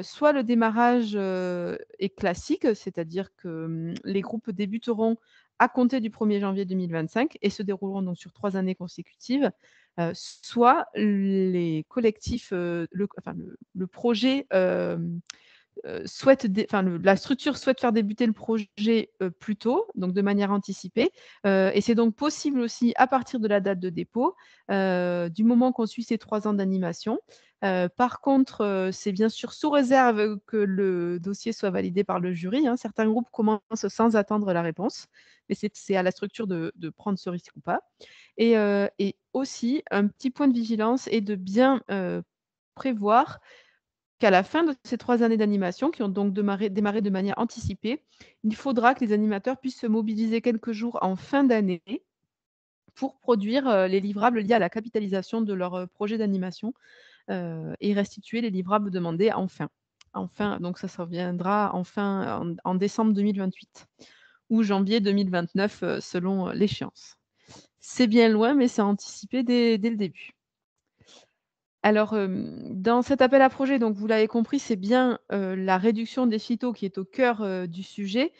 Soit le démarrage est classique, c'est-à-dire que les groupes débuteront à compter du 1er janvier 2025 et se dérouleront donc sur 3 années consécutives. Soit les collectifs, le projet la structure souhaite faire débuter le projet plus tôt, donc de manière anticipée. Et c'est donc possible aussi à partir de la date de dépôt, du moment qu'on suit ces 3 ans d'animation. Par contre, c'est bien sûr sous réserve que le dossier soit validé par le jury, hein. Certains groupes commencent sans attendre la réponse, mais c'est à la structure de prendre ce risque ou pas. Et aussi, un petit point de vigilance est de bien prévoir qu'à la fin de ces 3 années d'animation, qui ont donc démarré de manière anticipée, il faudra que les animateurs puissent se mobiliser quelques jours en fin d'année pour produire, les livrables liés à la capitalisation de leur, projet d'animation, et restituer les livrables demandés en fin, donc ça reviendra en décembre 2028 ou janvier 2029, selon, l'échéance. C'est bien loin, mais c'est anticipé dès le début. Alors, dans cet appel à projet, donc vous l'avez compris, c'est bien, la réduction des phytos qui est au cœur, du sujet.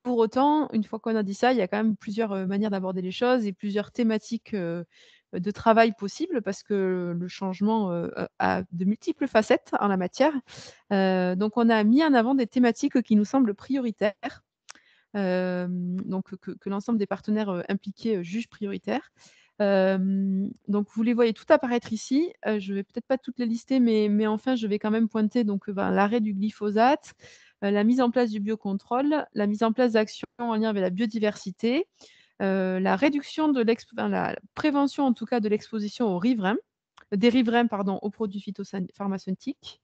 Pour autant, une fois qu'on a dit ça, il y a quand même plusieurs, manières d'aborder les choses et plusieurs thématiques, de travail possibles parce que le changement, a de multiples facettes en la matière. Donc on a mis en avant des thématiques qui nous semblent prioritaires, donc que l'ensemble des partenaires, impliqués, jugent prioritaires. Donc vous les voyez toutes apparaître ici. Je vais peut-être pas toutes les lister, mais enfin, je vais quand même pointer donc, l'arrêt du glyphosate, la mise en place du biocontrôle, la mise en place d'actions en lien avec la biodiversité, la réduction de la prévention en tout cas de l'exposition des riverains pardon, aux produits phytopharmaceutiques,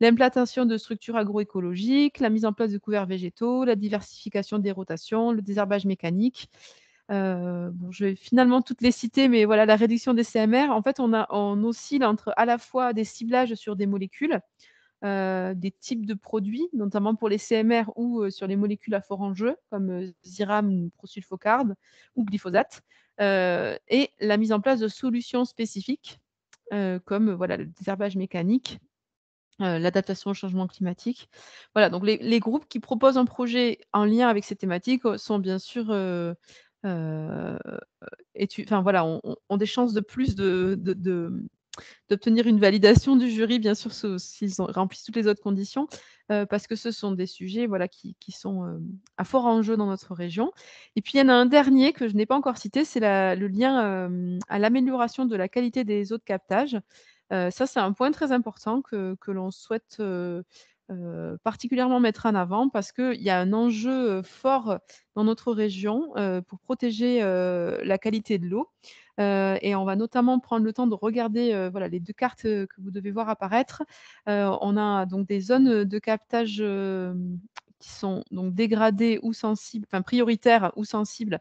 l'implantation de structures agroécologiques, la mise en place de couverts végétaux, la diversification des rotations, le désherbage mécanique. Bon, je vais finalement toutes les citer, mais voilà, la réduction des CMR, en fait, on oscille entre à la fois des ciblages sur des molécules, des types de produits, notamment pour les CMR ou sur les molécules à fort enjeu, comme Ziram ou prosulfocarbe ou glyphosate, et la mise en place de solutions spécifiques, comme voilà, le désherbage mécanique, l'adaptation au changement climatique. Voilà, donc les groupes qui proposent un projet en lien avec ces thématiques, sont bien sûr, heu, enfin voilà, ont des chances de plus d'obtenir une validation du jury, bien sûr, s'ils remplissent toutes les autres conditions, parce que ce sont des sujets, voilà, qui sont, à fort enjeu dans notre région. Et puis il y en a un dernier que je n'ai pas encore cité, c'est le lien, à l'amélioration de la qualité des eaux de captage. Ça, c'est un point très important que l'on souhaite, particulièrement mettre en avant parce qu'il y a un enjeu, fort dans notre région, pour protéger, la qualité de l'eau. Et on va notamment prendre le temps de regarder, voilà, les 2 cartes, que vous devez voir apparaître. On a donc des zones, de captage, qui sont donc dégradées ou sensibles, enfin prioritaires ou sensibles,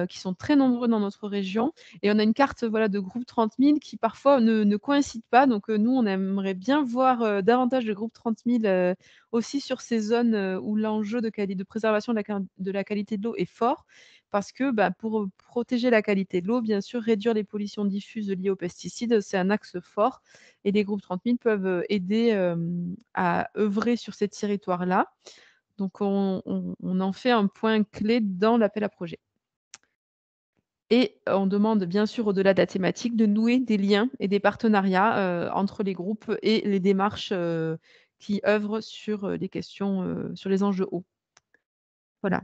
qui sont très nombreux dans notre région et on a une carte, voilà, de groupe 30 000 qui parfois ne coïncide pas. Donc, nous, on aimerait bien voir, davantage de groupe 30 000, aussi sur ces zones, où l'enjeu de préservation de la qualité de l'eau est fort. Parce que, bah, pour, protéger la qualité de l'eau, bien sûr, réduire les pollutions diffuses liées aux pesticides, c'est un axe fort et les groupes 30 000 peuvent, aider, à œuvrer sur ces territoires-là. Donc on en fait un point clé dans l'appel à projets. Et on demande bien sûr, au-delà de la thématique, de nouer des liens et des partenariats, entre les groupes et les démarches, qui œuvrent sur, les questions, sur les enjeux eau. Voilà.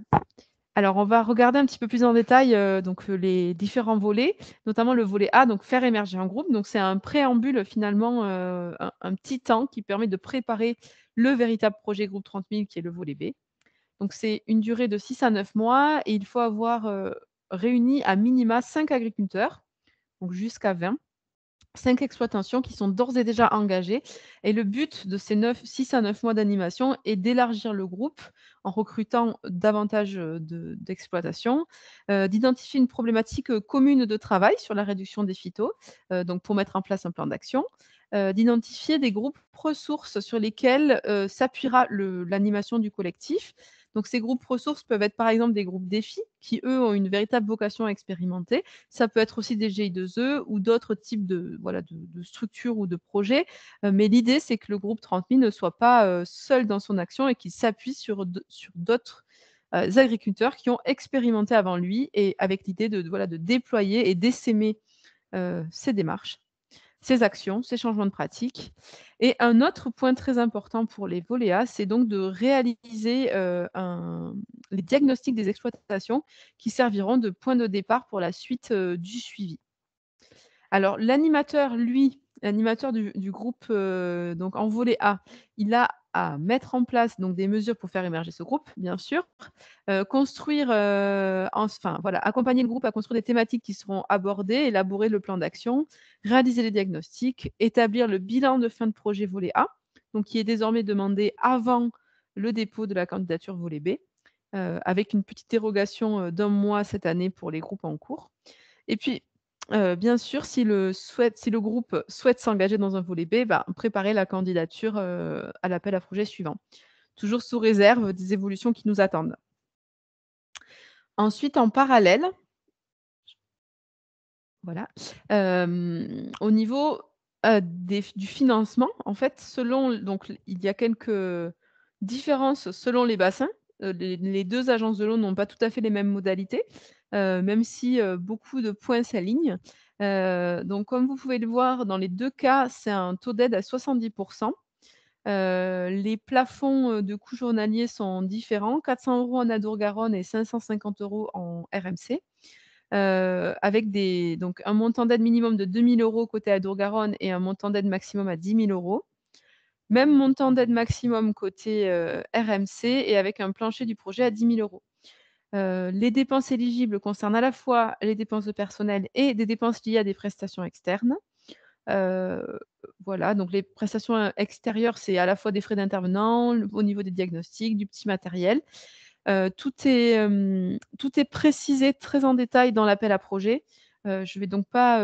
Alors on va regarder un petit peu plus en détail, donc, les différents volets, notamment le volet A, donc faire émerger un groupe. Donc c'est un préambule finalement, un petit temps qui permet de préparer le véritable projet groupe 30 000 qui est le volet B. Donc c'est une durée de 6 à 9 mois et il faut avoir, réuni à minima 5 agriculteurs, donc jusqu'à 20, 5 exploitations qui sont d'ores et déjà engagées et le but de ces 6 à 9 mois d'animation est d'élargir le groupe en recrutant davantage, d'exploitations, d'identifier une problématique, commune de travail sur la réduction des phytos, donc pour mettre en place un plan d'action, d'identifier des groupes ressources sur lesquels, s'appuiera l'animation du collectif. Donc ces groupes ressources peuvent être par exemple des groupes défis qui, eux, ont une véritable vocation à expérimenter. Ça peut être aussi des GI2E ou d'autres types voilà, de structures ou de projets. Mais l'idée, c'est que le groupe 30 000 ne soit pas, seul dans son action et qu'il s'appuie sur d'autres, agriculteurs qui ont expérimenté avant lui et avec l'idée voilà, de déployer et d'essaimer, ces démarches. ses actions, ses changements de pratique. Et un autre point très important pour les volets A, c'est donc de réaliser les diagnostics des exploitations qui serviront de point de départ pour la suite du suivi. Alors l'animateur, lui, l'animateur du groupe, donc en volet A, il a à mettre en place donc des mesures pour faire émerger ce groupe, bien sûr, construire, enfin voilà, accompagner le groupe à construire des thématiques qui seront abordées, élaborer le plan d'action, réaliser les diagnostics, établir le bilan de fin de projet volet A, donc qui est désormais demandé avant le dépôt de la candidature volet B, avec une petite dérogation, d'1 mois cette année pour les groupes en cours. Et puis, bien sûr, si le groupe souhaite s'engager dans un volet B, préparer la candidature, à l'appel à projet suivant. Toujours sous réserve des évolutions qui nous attendent. Ensuite, en parallèle, voilà, au niveau, du financement, en fait, donc il y a quelques différences selon les bassins. Les 2 agences de l'eau n'ont pas tout à fait les mêmes modalités, même si, beaucoup de points s'alignent. Donc comme vous pouvez le voir, dans les 2 cas, c'est un taux d'aide à 70. Les plafonds, de coûts journaliers sont différents, 400 € en Adour-Garonne et 550 € en RMC. Avec donc un montant d'aide minimum de 2 000 € côté Adour-Garonne et un montant d'aide maximum à 10 000 €. Même montant d'aide maximum côté, RMC et avec un plancher du projet à 10 000 €. Les dépenses éligibles concernent à la fois les dépenses de personnel et des dépenses liées à des prestations externes. Voilà, donc les prestations, extérieures, c'est à la fois des frais d'intervenant, au niveau des diagnostics, du petit matériel. Tout est précisé très en détail dans l'appel à projet. Je vais donc pas,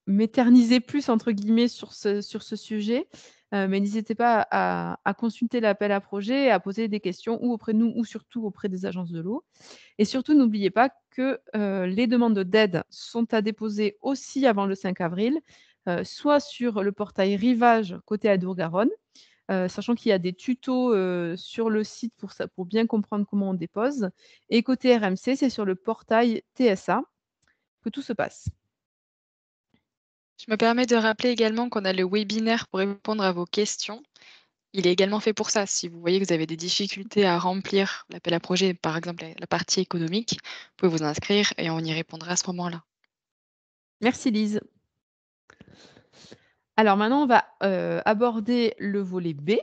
«m'éterniser plus» entre guillemets sur ce sujet, mais n'hésitez pas à consulter l'appel à projet et à poser des questions ou auprès de nous ou surtout auprès des agences de l'eau. Et surtout n'oubliez pas que, les demandes d'aide sont à déposer aussi avant le 5 avril, soit sur le portail Rivage côté Adour-Garonne, sachant qu'il y a des tutos, sur le site pour bien comprendre comment on dépose, et côté RMC, c'est sur le portail TSA que tout se passe. Je me permets de rappeler également qu'on a le webinaire pour répondre à vos questions. Il est également fait pour ça. Si vous voyez que vous avez des difficultés à remplir l'appel à projet, par exemple la partie économique, vous pouvez vous inscrire et on y répondra à ce moment-là. Merci Lise. Alors maintenant, on va, aborder le volet B,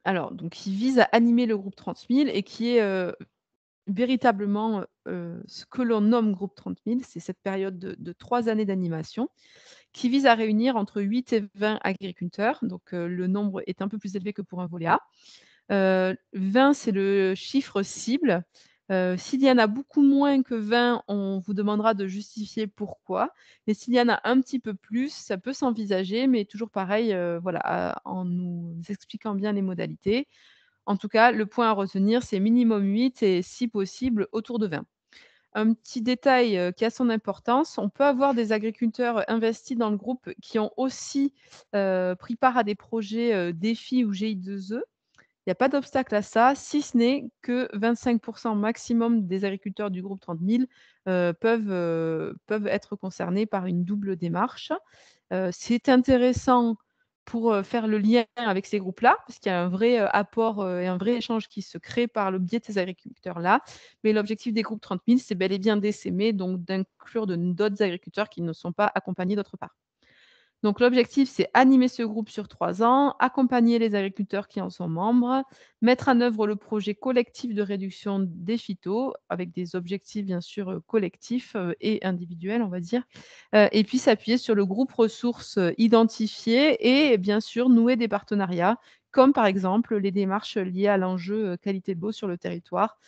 alors donc qui vise à animer le groupe 30 000 et qui est, véritablement, ce que l'on nomme groupe 30 000. C'est cette période de 3 années d'animation qui vise à réunir entre 8 et 20 agriculteurs, donc le nombre est un peu plus élevé que pour un volet A. 20, c'est le chiffre cible. S'il y en a beaucoup moins que 20, on vous demandera de justifier pourquoi. Mais s'il y en a un petit peu plus, ça peut s'envisager, mais toujours pareil, voilà, en nous expliquant bien les modalités. En tout cas, le point à retenir, c'est minimum 8 et si possible autour de 20. Un petit détail, qui a son importance, on peut avoir des agriculteurs investis dans le groupe qui ont aussi, pris part à des projets, défis ou GI2E. Il y a pas d'obstacle à ça, si ce n'est que 25 maximum des agriculteurs du groupe 30 000, peuvent être concernés par une double démarche. C'est intéressant pour, faire le lien avec ces groupes-là, parce qu'il y a un vrai, apport, et un vrai échange qui se crée par le biais de ces agriculteurs-là. Mais l'objectif des groupes 30 000, c'est bel et bien d'essaimer, donc d'inclure d'autres agriculteurs qui ne sont pas accompagnés d'autre part. Donc l'objectif, c'est animer ce groupe sur 3 ans, accompagner les agriculteurs qui en sont membres, mettre en œuvre le projet collectif de réduction des phytos avec des objectifs bien sûr, collectifs, et individuels, on va dire, et puis s'appuyer sur le groupe ressources, identifié et bien sûr nouer des partenariats comme par exemple les démarches liées à l'enjeu, qualité de l'eau sur le territoire,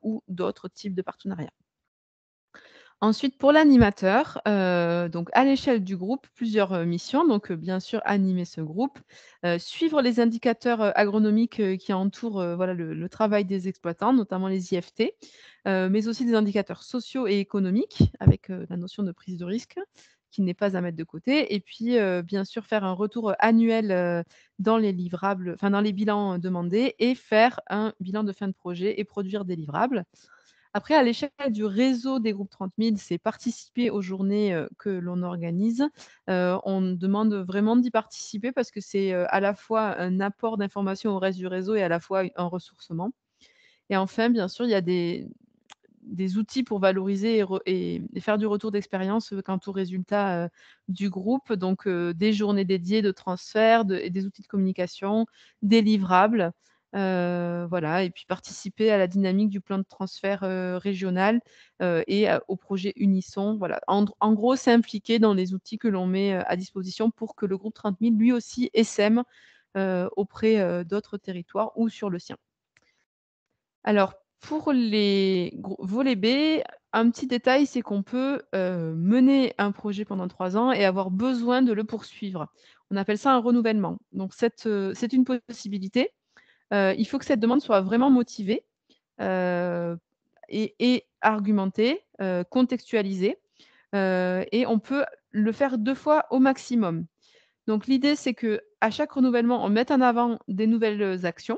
ou d'autres types de partenariats. Ensuite, pour l'animateur, donc à l'échelle du groupe, plusieurs, missions. Donc, bien sûr, animer ce groupe, suivre les indicateurs, agronomiques, qui entourent, voilà, le travail des exploitants, notamment les IFT, mais aussi des indicateurs sociaux et économiques avec, la notion de prise de risque qui n'est pas à mettre de côté et puis, bien sûr, faire un retour, annuel, dans les livrables enfin, dans les bilans, demandés et faire un bilan de fin de projet et produire des livrables. Après, à l'échelle du réseau des groupes 30 000, c'est participer aux journées que l'on organise. On demande vraiment d'y participer parce que c'est à la fois un apport d'informations au reste du réseau et à la fois un ressourcement. Et enfin, bien sûr, il y a des outils pour valoriser et faire du retour d'expérience quant aux résultats du groupe. Donc, des journées dédiées de transfert et des outils de communication, des livrables. Voilà, et puis participer à la dynamique du plan de transfert régional et au projet Unisson. Voilà. En gros, s'impliquer dans les outils que l'on met à disposition pour que le groupe 30 000, lui aussi, essaime auprès d'autres territoires ou sur le sien. Alors, pour les volets B, un petit détail, c'est qu'on peut mener un projet pendant 3 ans et avoir besoin de le poursuivre. On appelle ça un renouvellement. Donc, c'est une possibilité. Il faut que cette demande soit vraiment motivée heu, et argumentée, contextualisée, et on peut le faire 2 fois au maximum. Donc, l'idée, c'est qu'à chaque renouvellement, on mette en avant des nouvelles actions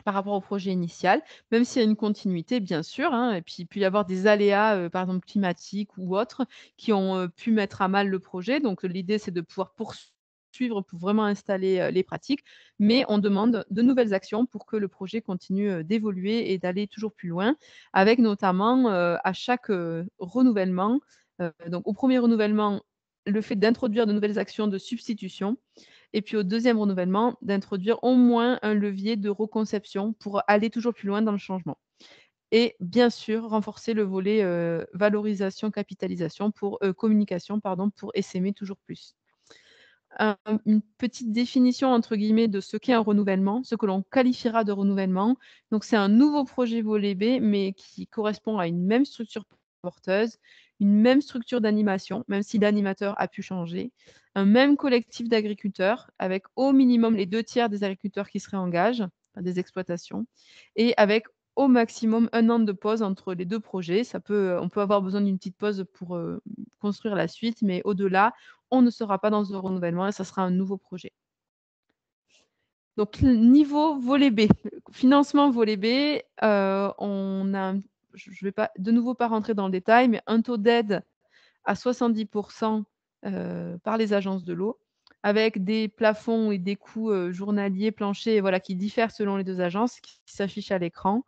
par rapport au projet initial, même s'il y a une continuité bien sûr, hein, et puis il peut y avoir des aléas, par exemple climatiques ou autres, qui ont, pu mettre à mal le projet. Donc l'idée, c'est de pouvoir poursuivre pour vraiment installer, les pratiques, mais on demande de nouvelles actions pour que le projet continue, d'évoluer et d'aller toujours plus loin, avec notamment, à chaque, renouvellement, donc au premier renouvellement, le fait d'introduire de nouvelles actions de substitution et puis au deuxième renouvellement, d'introduire au moins un levier de reconception pour aller toujours plus loin dans le changement. Et bien sûr, renforcer le volet, valorisation, capitalisation pour, communication pardon, pour essaimer toujours plus. Une petite définition entre guillemets de ce qu'est un renouvellement, ce que l'on qualifiera de renouvellement. Donc c'est un nouveau projet volet B, mais qui correspond à une même structure porteuse, une même structure d'animation, même si l'animateur a pu changer, un même collectif d'agriculteurs avec au minimum les 2/3 des agriculteurs qui se réengagent, enfin des exploitations, et avec au maximum 1 an de pause entre les 2 projets. On peut avoir besoin d'une petite pause pour, construire la suite, mais au-delà, on ne sera pas dans un renouvellement et ça sera un nouveau projet. Donc niveau volet B, financement volet B, on a je ne vais pas de nouveau pas rentrer dans le détail, mais un taux d'aide à 70 par les agences de l'eau, avec des plafonds et des coûts, journaliers planchers, voilà, qui diffèrent selon les 2 agences, qui s'affichent à l'écran.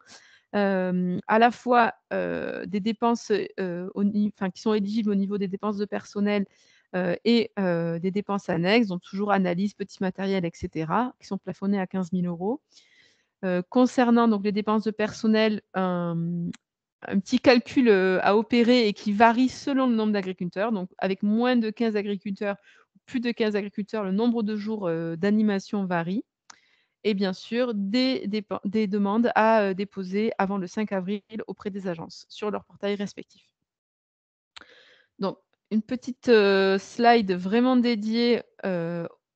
À la fois, des dépenses, qui sont éligibles au niveau des dépenses de personnel, et des dépenses annexes, donc toujours analyse, petit matériel et cetera, qui sont plafonnées à 15 000 €. Concernant donc les dépenses de personnel, un petit calcul, à opérer et qui varie selon le nombre d'agriculteurs. Donc avec moins de 15 agriculteurs, plus de 15 agriculteurs, le nombre de jours, d'animation varie. Et bien sûr, des demandes à, déposer avant le 5 avril auprès des agences, sur leurs portails respectifs. Donc une petite, slide vraiment dédiée,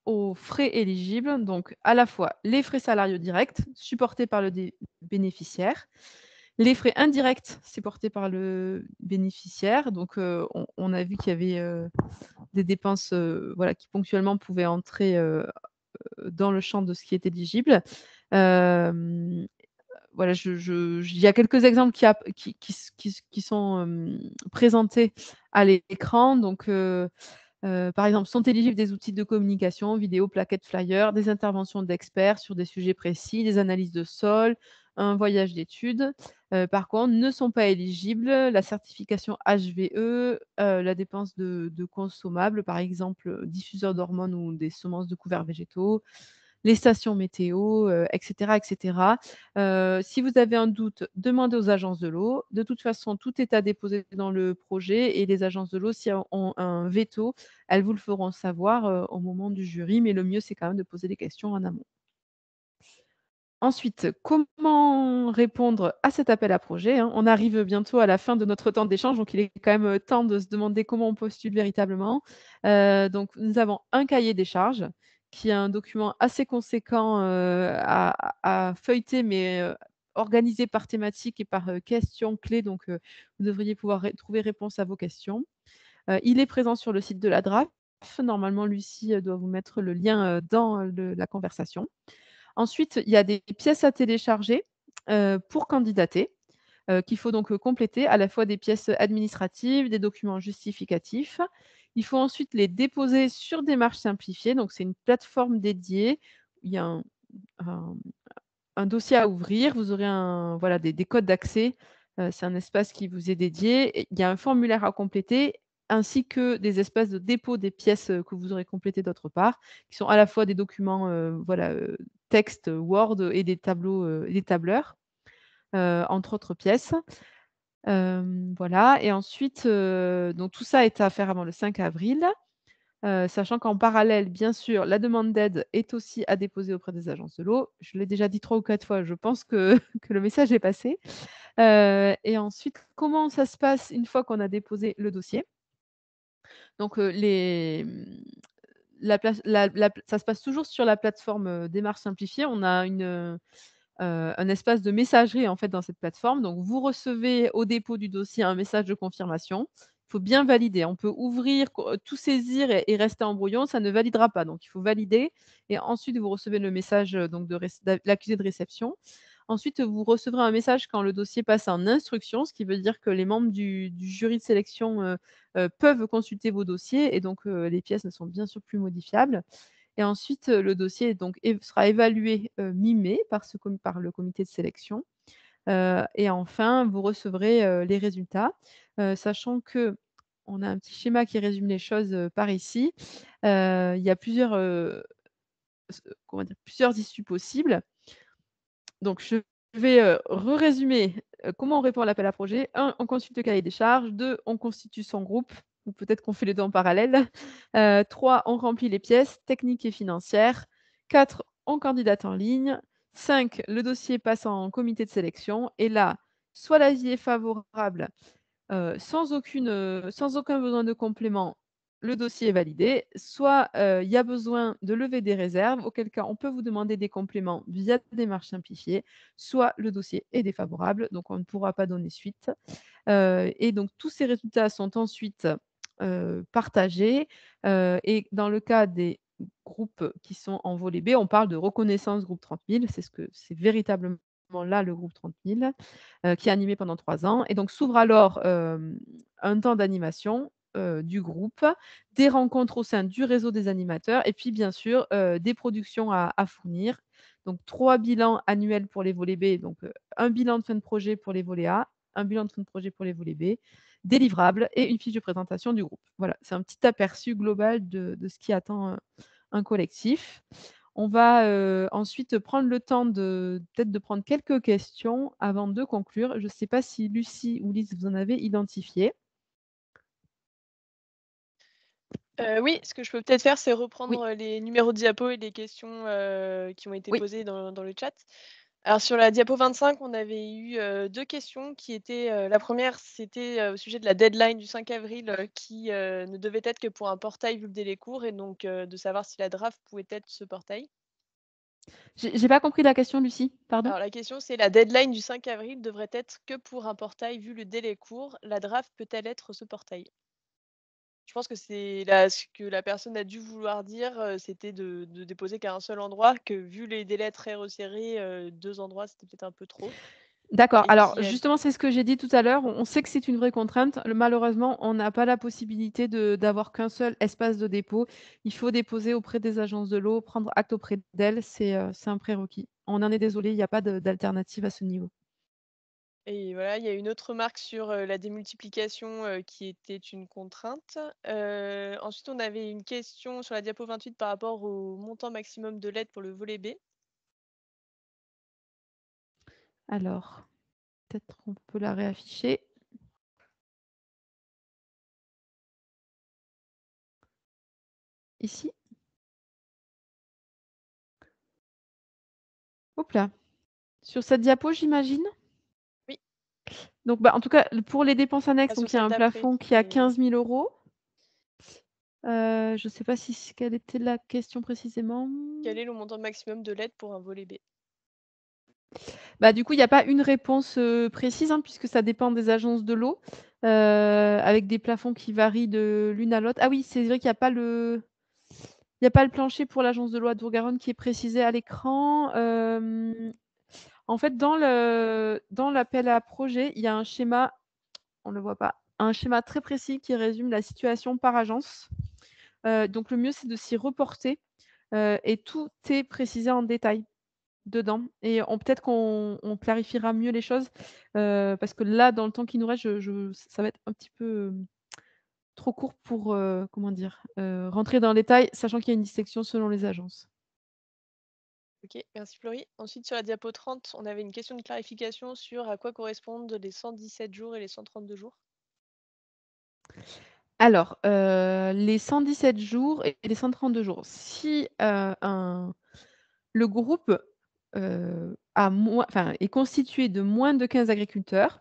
aux frais éligibles. Donc à la fois les frais salariaux directs supportés par le bénéficiaire, les frais indirects supportés par le bénéficiaire. Donc on a vu qu'il y avait, des dépenses, voilà, qui ponctuellement pouvaient entrer, dans le champ de ce qui est éligible. Hem, voilà, il y a quelques exemples qui sont, présentés à l'écran. Donc, par exemple, sont éligibles des outils de communication, vidéo, plaquettes, flyers, des interventions d'experts sur des sujets précis, des analyses de sol, un voyage d'études. Par contre, ne sont pas éligibles la certification HVE, la dépense de consommables, par exemple, diffuseurs d'hormones ou des semences de couverts végétaux, les stations météo, et cetera, et cetera. Si vous avez un doute, demandez aux agences de l'eau. De toute façon, tout est à déposer dans le projet et les agences de l'eau, si elles ont un veto, elles vous le feront savoir, au moment du jury, mais le mieux, c'est quand même de poser des questions en amont. Ensuite, comment répondre à cet appel à projet, hein? On arrive bientôt à la fin de notre temps d'échange, donc il est quand même, temps de se demander comment on postule véritablement. Donc nous avons un cahier des charges qui est un document assez conséquent, à feuilleter, mais, organisé par thématique et par, questions clés. Donc, vous devriez pouvoir trouver réponse à vos questions. Il est présent sur le site de la DRAF. Normalement, Lucie, doit vous mettre le lien, dans la conversation. Ensuite, il y a des pièces à télécharger, pour candidater. qu'il faut donc compléter, à la fois des pièces administratives, des documents justificatifs. Il faut ensuite les déposer sur démarche simplifiée, donc c'est une plateforme dédiée. Il y a un un dossier à ouvrir, vous aurez voilà, des codes d'accès, c'est un espace qui vous est dédié et il y a un formulaire à compléter ainsi que des espaces de dépôt des pièces, que vous aurez complétées d'autre part, qui sont à la fois des documents, voilà, texte, Word et des tableaux, et des tableurs, entre autres pièces. Voilà et ensuite, donc tout ça est à faire avant le 5 avril. Sachant qu'en parallèle, bien sûr, la demande d'aide est aussi à déposer auprès des agences de l'eau. Je l'ai déjà dit 3 ou 4 fois, je pense que que le message est passé. Et ensuite, comment ça se passe une fois qu'on a déposé le dossier? Donc, la ça se passe toujours sur la plateforme, démarche simplifiée. On a un espace de messagerie, en fait, dans cette plateforme. Donc vous recevez au dépôt du dossier un message de confirmation. Il faut bien valider. On peut ouvrir, tout saisir et rester en brouillon, ça ne validera pas. Donc il faut valider et ensuite vous recevez le message, donc de l'accusé de réception. Ensuite, vous recevrez un message quand le dossier passe en instruction, ce qui veut dire que les membres du jury de sélection, peuvent consulter vos dossiers et donc les pièces ne sont bien sûr plus modifiables. Et ensuite, le dossier est donc sera évalué, mi-mai par le comité de sélection. Et enfin, vous recevrez, les résultats, sachant qu'on a un petit schéma qui résume les choses, par ici. Il y a plusieurs, comment dire? Plusieurs issues possibles. Donc je vais, résumer comment on répond à l'appel à projet. 1, on consulte le cahier des charges. 2, on constitue son groupe ou peut-être qu'on fait les 2 en parallèle. 3, on remplit les pièces techniques et financières. 4, on candidate en ligne. 5, le dossier passe en comité de sélection et là, soit l'avis est favorable, sans aucun besoin de complément, le dossier est validé. Soit, il y a besoin de lever des réserves, auquel cas on peut vous demander des compléments via démarche simplifiée. Soit le dossier est défavorable, donc on ne pourra pas donner suite. Et donc tous ces résultats sont ensuite, partagés, et dans le cas des groupes qui sont en volet B, on parle de reconnaissance groupe 30 000, c'est véritablement là le groupe 30 000, qui est animé pendant 3 ans et donc s'ouvre alors, un temps d'animation, du groupe, des rencontres au sein du réseau des animateurs et puis bien sûr, des productions à fournir. Donc 3 bilans annuels pour les volets B, donc, un bilan de fin de projet pour les volets A, un bilan de fin de projet pour les volets B, des livrables et une fiche de présentation du groupe. Voilà, c'est un petit aperçu global de ce qui attend, un collectif. On va, ensuite prendre le temps peut-être de prendre quelques questions avant de conclure. Je ne sais pas si Lucie ou Lise, vous en avez identifié? Oui, ce que je peux peut-être faire, c'est Oui, reprendre, les numéros de diapo et les questions, qui ont été oui, posées dans le chat. Alors sur la diapo 25, on avait eu, 2 questions qui étaient, la première, c'était, au sujet de la deadline du 5 avril, qui, ne devait être que pour un portail vu le délai court et donc de savoir si la draft pouvait être ce portail. j'ai pas compris la question, Lucie, pardon? Alors la question, c'est la deadline du 5 avril devrait être que pour un portail vu le délai court, la draft peut-elle être ce portail? Je pense que c'est là ce que la personne a dû vouloir dire, c'était de déposer qu'à un seul endroit, que vu les délais très resserrés, 2 endroits, c'était peut-être un peu trop D'accord. et Alors qui a justement, c'est ce que j'ai dit tout à l'heure. On sait que c'est une vraie contrainte. Malheureusement, on n'a pas la possibilité d'avoir qu'un seul espace de dépôt. Il faut déposer auprès des agences de l'eau, prendre acte auprès d'elles. C'est un prérequis. On en est désolé, il n'y a pas d'alternative à ce niveau. et voilà, il y a une autre remarque sur, la démultiplication, qui était une contrainte. Ensuite, on avait une question sur la diapo 28 par rapport au montant maximum de l'aide pour le volet B. Alors, peut-être qu'on peut la réafficher. Ici? Hop là. Sur cette diapo, j'imagine? Oui, Donc, bah, en tout cas, pour les dépenses annexes, pas sur donc il y a celle un d'après, plafond qui est à mais 15 000 €. Je ne sais pas si quelle était la question précisément? quel est le montant maximum de l'aide pour un volet B? Bah, du coup, il y a pas une réponse, précise, hein, puisque ça dépend des agences de l'eau, avec des plafonds qui varient de l'une à l'autre. Ah oui, c'est vrai qu'il y a pas le plancher pour l'agence de l'eau Adour-Garonne qui est précisé à l'écran. En fait, dans l'appel à projet, il y a un schéma, on ne le voit pas, un schéma très précis qui résume la situation par agence. Donc le mieux, c'est de s'y reporter, et tout est précisé en détail dedans et peut-être qu'on clarifiera mieux les choses, parce que là, dans le temps qui nous reste, ça va être un petit peu, trop court pour, comment dire? Rentrer dans le détail, sachant qu'il y a une distinction selon les agences. Ok, merci Florie. Ensuite, sur la diapo 30, on avait une question de clarification sur à quoi correspondent les 117 jours et les 132 jours. Alors, les 117 jours et les 132 jours. Si, le groupe, est constitué de moins de 15 agriculteurs,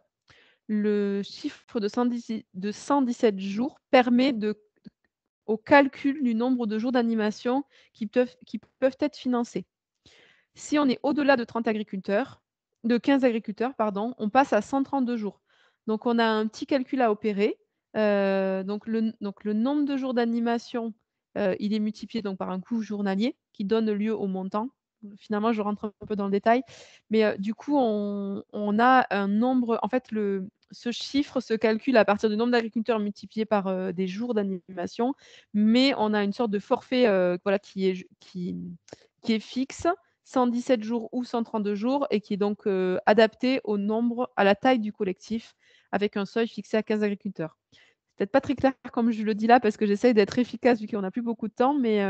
le chiffre de 117 jours permet au calcul du nombre de jours d'animation qui peuvent être financés. Si on est au-delà de 15 agriculteurs, pardon, on passe à 132 jours. Donc on a un petit calcul à opérer. Donc le nombre de jours d'animation, il est multiplié donc par un coût journalier qui donne lieu au montant. Finalement, je rentre un peu dans le détail, mais du coup, on a un nombre en fait, ce chiffre se calcule à partir du nombre d'agriculteurs multiplié par, des jours d'animation, mais on a une sorte de forfait, voilà, qui est fixe, 117 jours ou 132 jours et qui est donc, adapté à la taille du collectif avec un seuil fixé à 15 agriculteurs. C'est peut-être pas très clair comme je le dis là parce que j'essaye d'être efficace vu qu'on n'a plus beaucoup de temps, mais,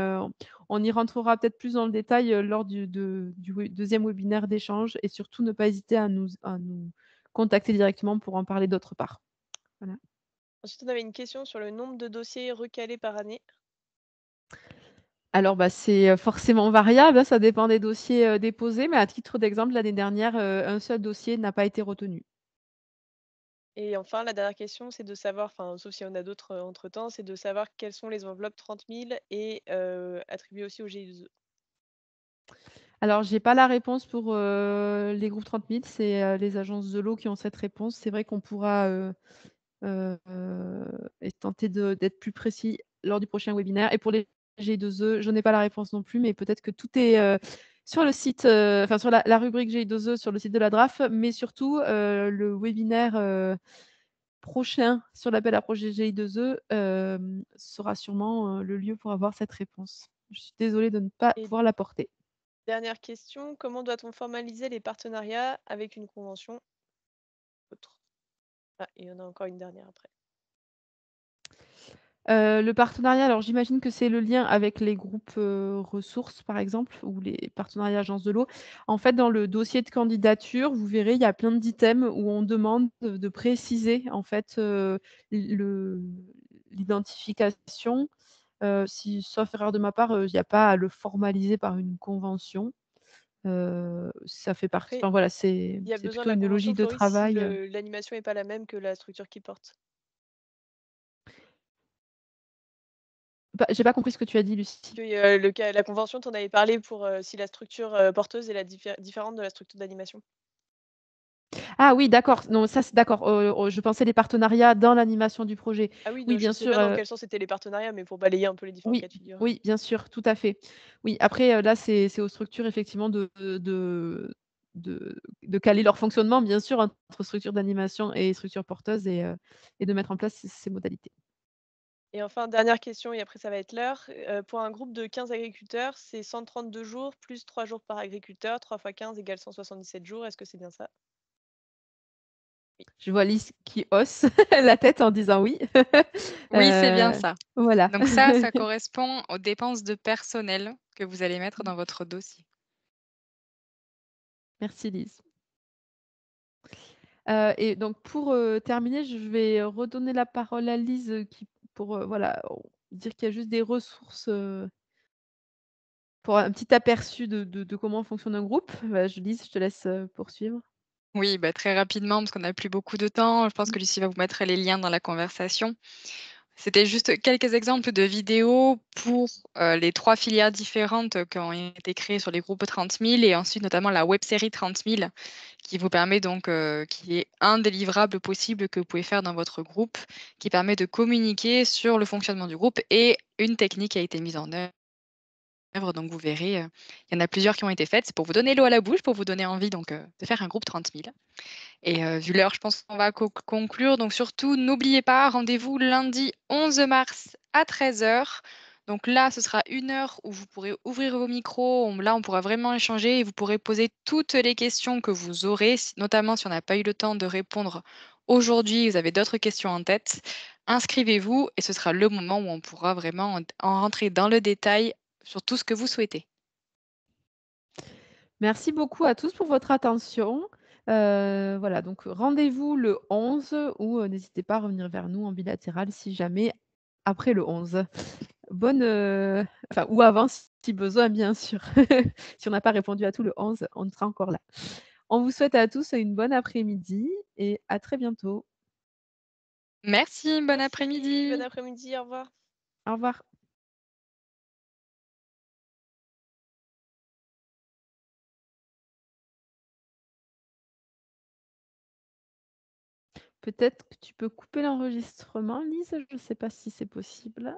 on y rentrera peut-être plus dans le détail, lors du 2e webinaire d'échange et surtout ne pas hésiter à nous contacter directement pour en parler d'autre part. Voilà. Ensuite, on avait une question sur le nombre de dossiers recalés par année. Alors, c'est, forcément variable, hein, ça dépend des dossiers, déposés, mais à titre d'exemple, l'année dernière, un seul dossier n'a pas été retenu. Et enfin, la dernière question, c'est de savoir, enfin, sauf si on a d'autres entre-temps, c'est de savoir quelles sont les enveloppes 30 000 et attribuées aussi au GIE2E. Alors, j'ai pas la réponse pour, les groupes 30 000, c'est, les agences de l'eau qui ont cette réponse. C'est vrai qu'on pourra, heu, et tenter d'être plus précis lors du prochain webinaire et pour les GIE2E, je n'ai pas la réponse non plus, mais peut-être que tout est, sur le site, enfin sur la rubrique GIE2E sur le site de la DRAF, mais surtout, le webinaire, prochain sur l'appel à projet GIE2E, sera sûrement, le lieu pour avoir cette réponse. Je suis désolée de ne pas Et pouvoir l'apporter. dernière question, comment doit-on formaliser les partenariats avec une convention? Autre. Ah, il y en a encore une dernière après. Le partenariat, alors j'imagine que c'est le lien avec les groupes, ressources par exemple ou les partenariats agences de l'eau. En fait, dans le dossier de candidature, vous verrez, il y a plein d'items où on demande de préciser en fait, le l'identification. Si sauf erreur de ma part, il y a pas à le formaliser par une convention. Ça fait partie Après, enfin voilà, il y a c'est besoin de plutôt la une convention, logique de Floris, si travail. l'animation n'est pas la même que la structure qui porte. J'ai pas compris ce que tu as dit, Lucie. Que, la convention, tu en avais parlé pour si la structure porteuse est différente de la structure d'animation. Ah oui, d'accord. Non, ça c'est d'accord. Je pensais les partenariats dans l'animation du projet. Ah oui, Oui, non, je bien sais sûr, pas dans quel sens étaient les partenariats, mais pour balayer un peu les différents oui, cas de figure. oui, bien sûr, tout à fait. Oui, après, là, c'est aux structures effectivement de caler leur fonctionnement, bien sûr, entre structures d'animation et structures porteuses et de mettre en place ces modalités. Et enfin, dernière question, et après ça va être l'heure. Pour un groupe de 15 agriculteurs, c'est 132 jours plus 3 jours par agriculteur. 3 fois 15 égale 177 jours. Est-ce que c'est bien ça? Oui. Je vois Lise qui hausse la tête en disant oui. Oui, c'est bien Heu, ça. voilà. Donc ça correspond aux dépenses de personnel que vous allez mettre dans votre dossier. Merci Lise. Et donc pour, terminer, je vais redonner la parole à Lise, pour, voilà, dire qu'il y a juste des ressources, pour un petit aperçu de comment fonctionne un groupe. Lise, je te laisse, poursuivre. Oui, bah, très rapidement, parce qu'on n'a plus beaucoup de temps. Je pense Mmh. que Lucie va vous mettre les liens dans la conversation. C'était juste quelques exemples de vidéos pour les 3 filières différentes qui ont été créées sur les groupes 30 000 et ensuite notamment la web-série 30 000 qui vous permet donc, qui est un des livrables possibles que vous pouvez faire dans votre groupe, qui permet de communiquer sur le fonctionnement du groupe et une technique qui a été mise en œuvre Donc vous verrez, il y en a plusieurs qui ont été faites. C'est pour vous donner l'eau à la bouche, pour vous donner envie donc de faire un groupe 30 000. Et vu l'heure, je pense qu'on va conclure. Donc surtout, n'oubliez pas, rendez-vous lundi 11 mars à 13 h. Donc là, ce sera 1 heure où vous pourrez ouvrir vos micros. Là, on pourra vraiment échanger et vous pourrez poser toutes les questions que vous aurez, notamment si on n'a pas eu le temps de répondre aujourd'hui, vous avez d'autres questions en tête. Inscrivez-vous et ce sera le moment où on pourra vraiment en rentrer dans le détail sur tout ce que vous souhaitez. Merci beaucoup à tous pour votre attention. Voilà, donc rendez-vous le 11 ou n'hésitez pas à revenir vers nous en bilatéral si jamais après le 11. Enfin, ou avant si besoin, bien sûr. Si on n'a pas répondu à tout le 11, on sera encore là. On vous souhaite à tous une bonne après-midi et à très bientôt. Merci, bon Merci, après-midi. bon après-midi, au revoir. Au revoir. Peut-être que tu peux couper l'enregistrement, Lise? Je ne sais pas si c'est possible.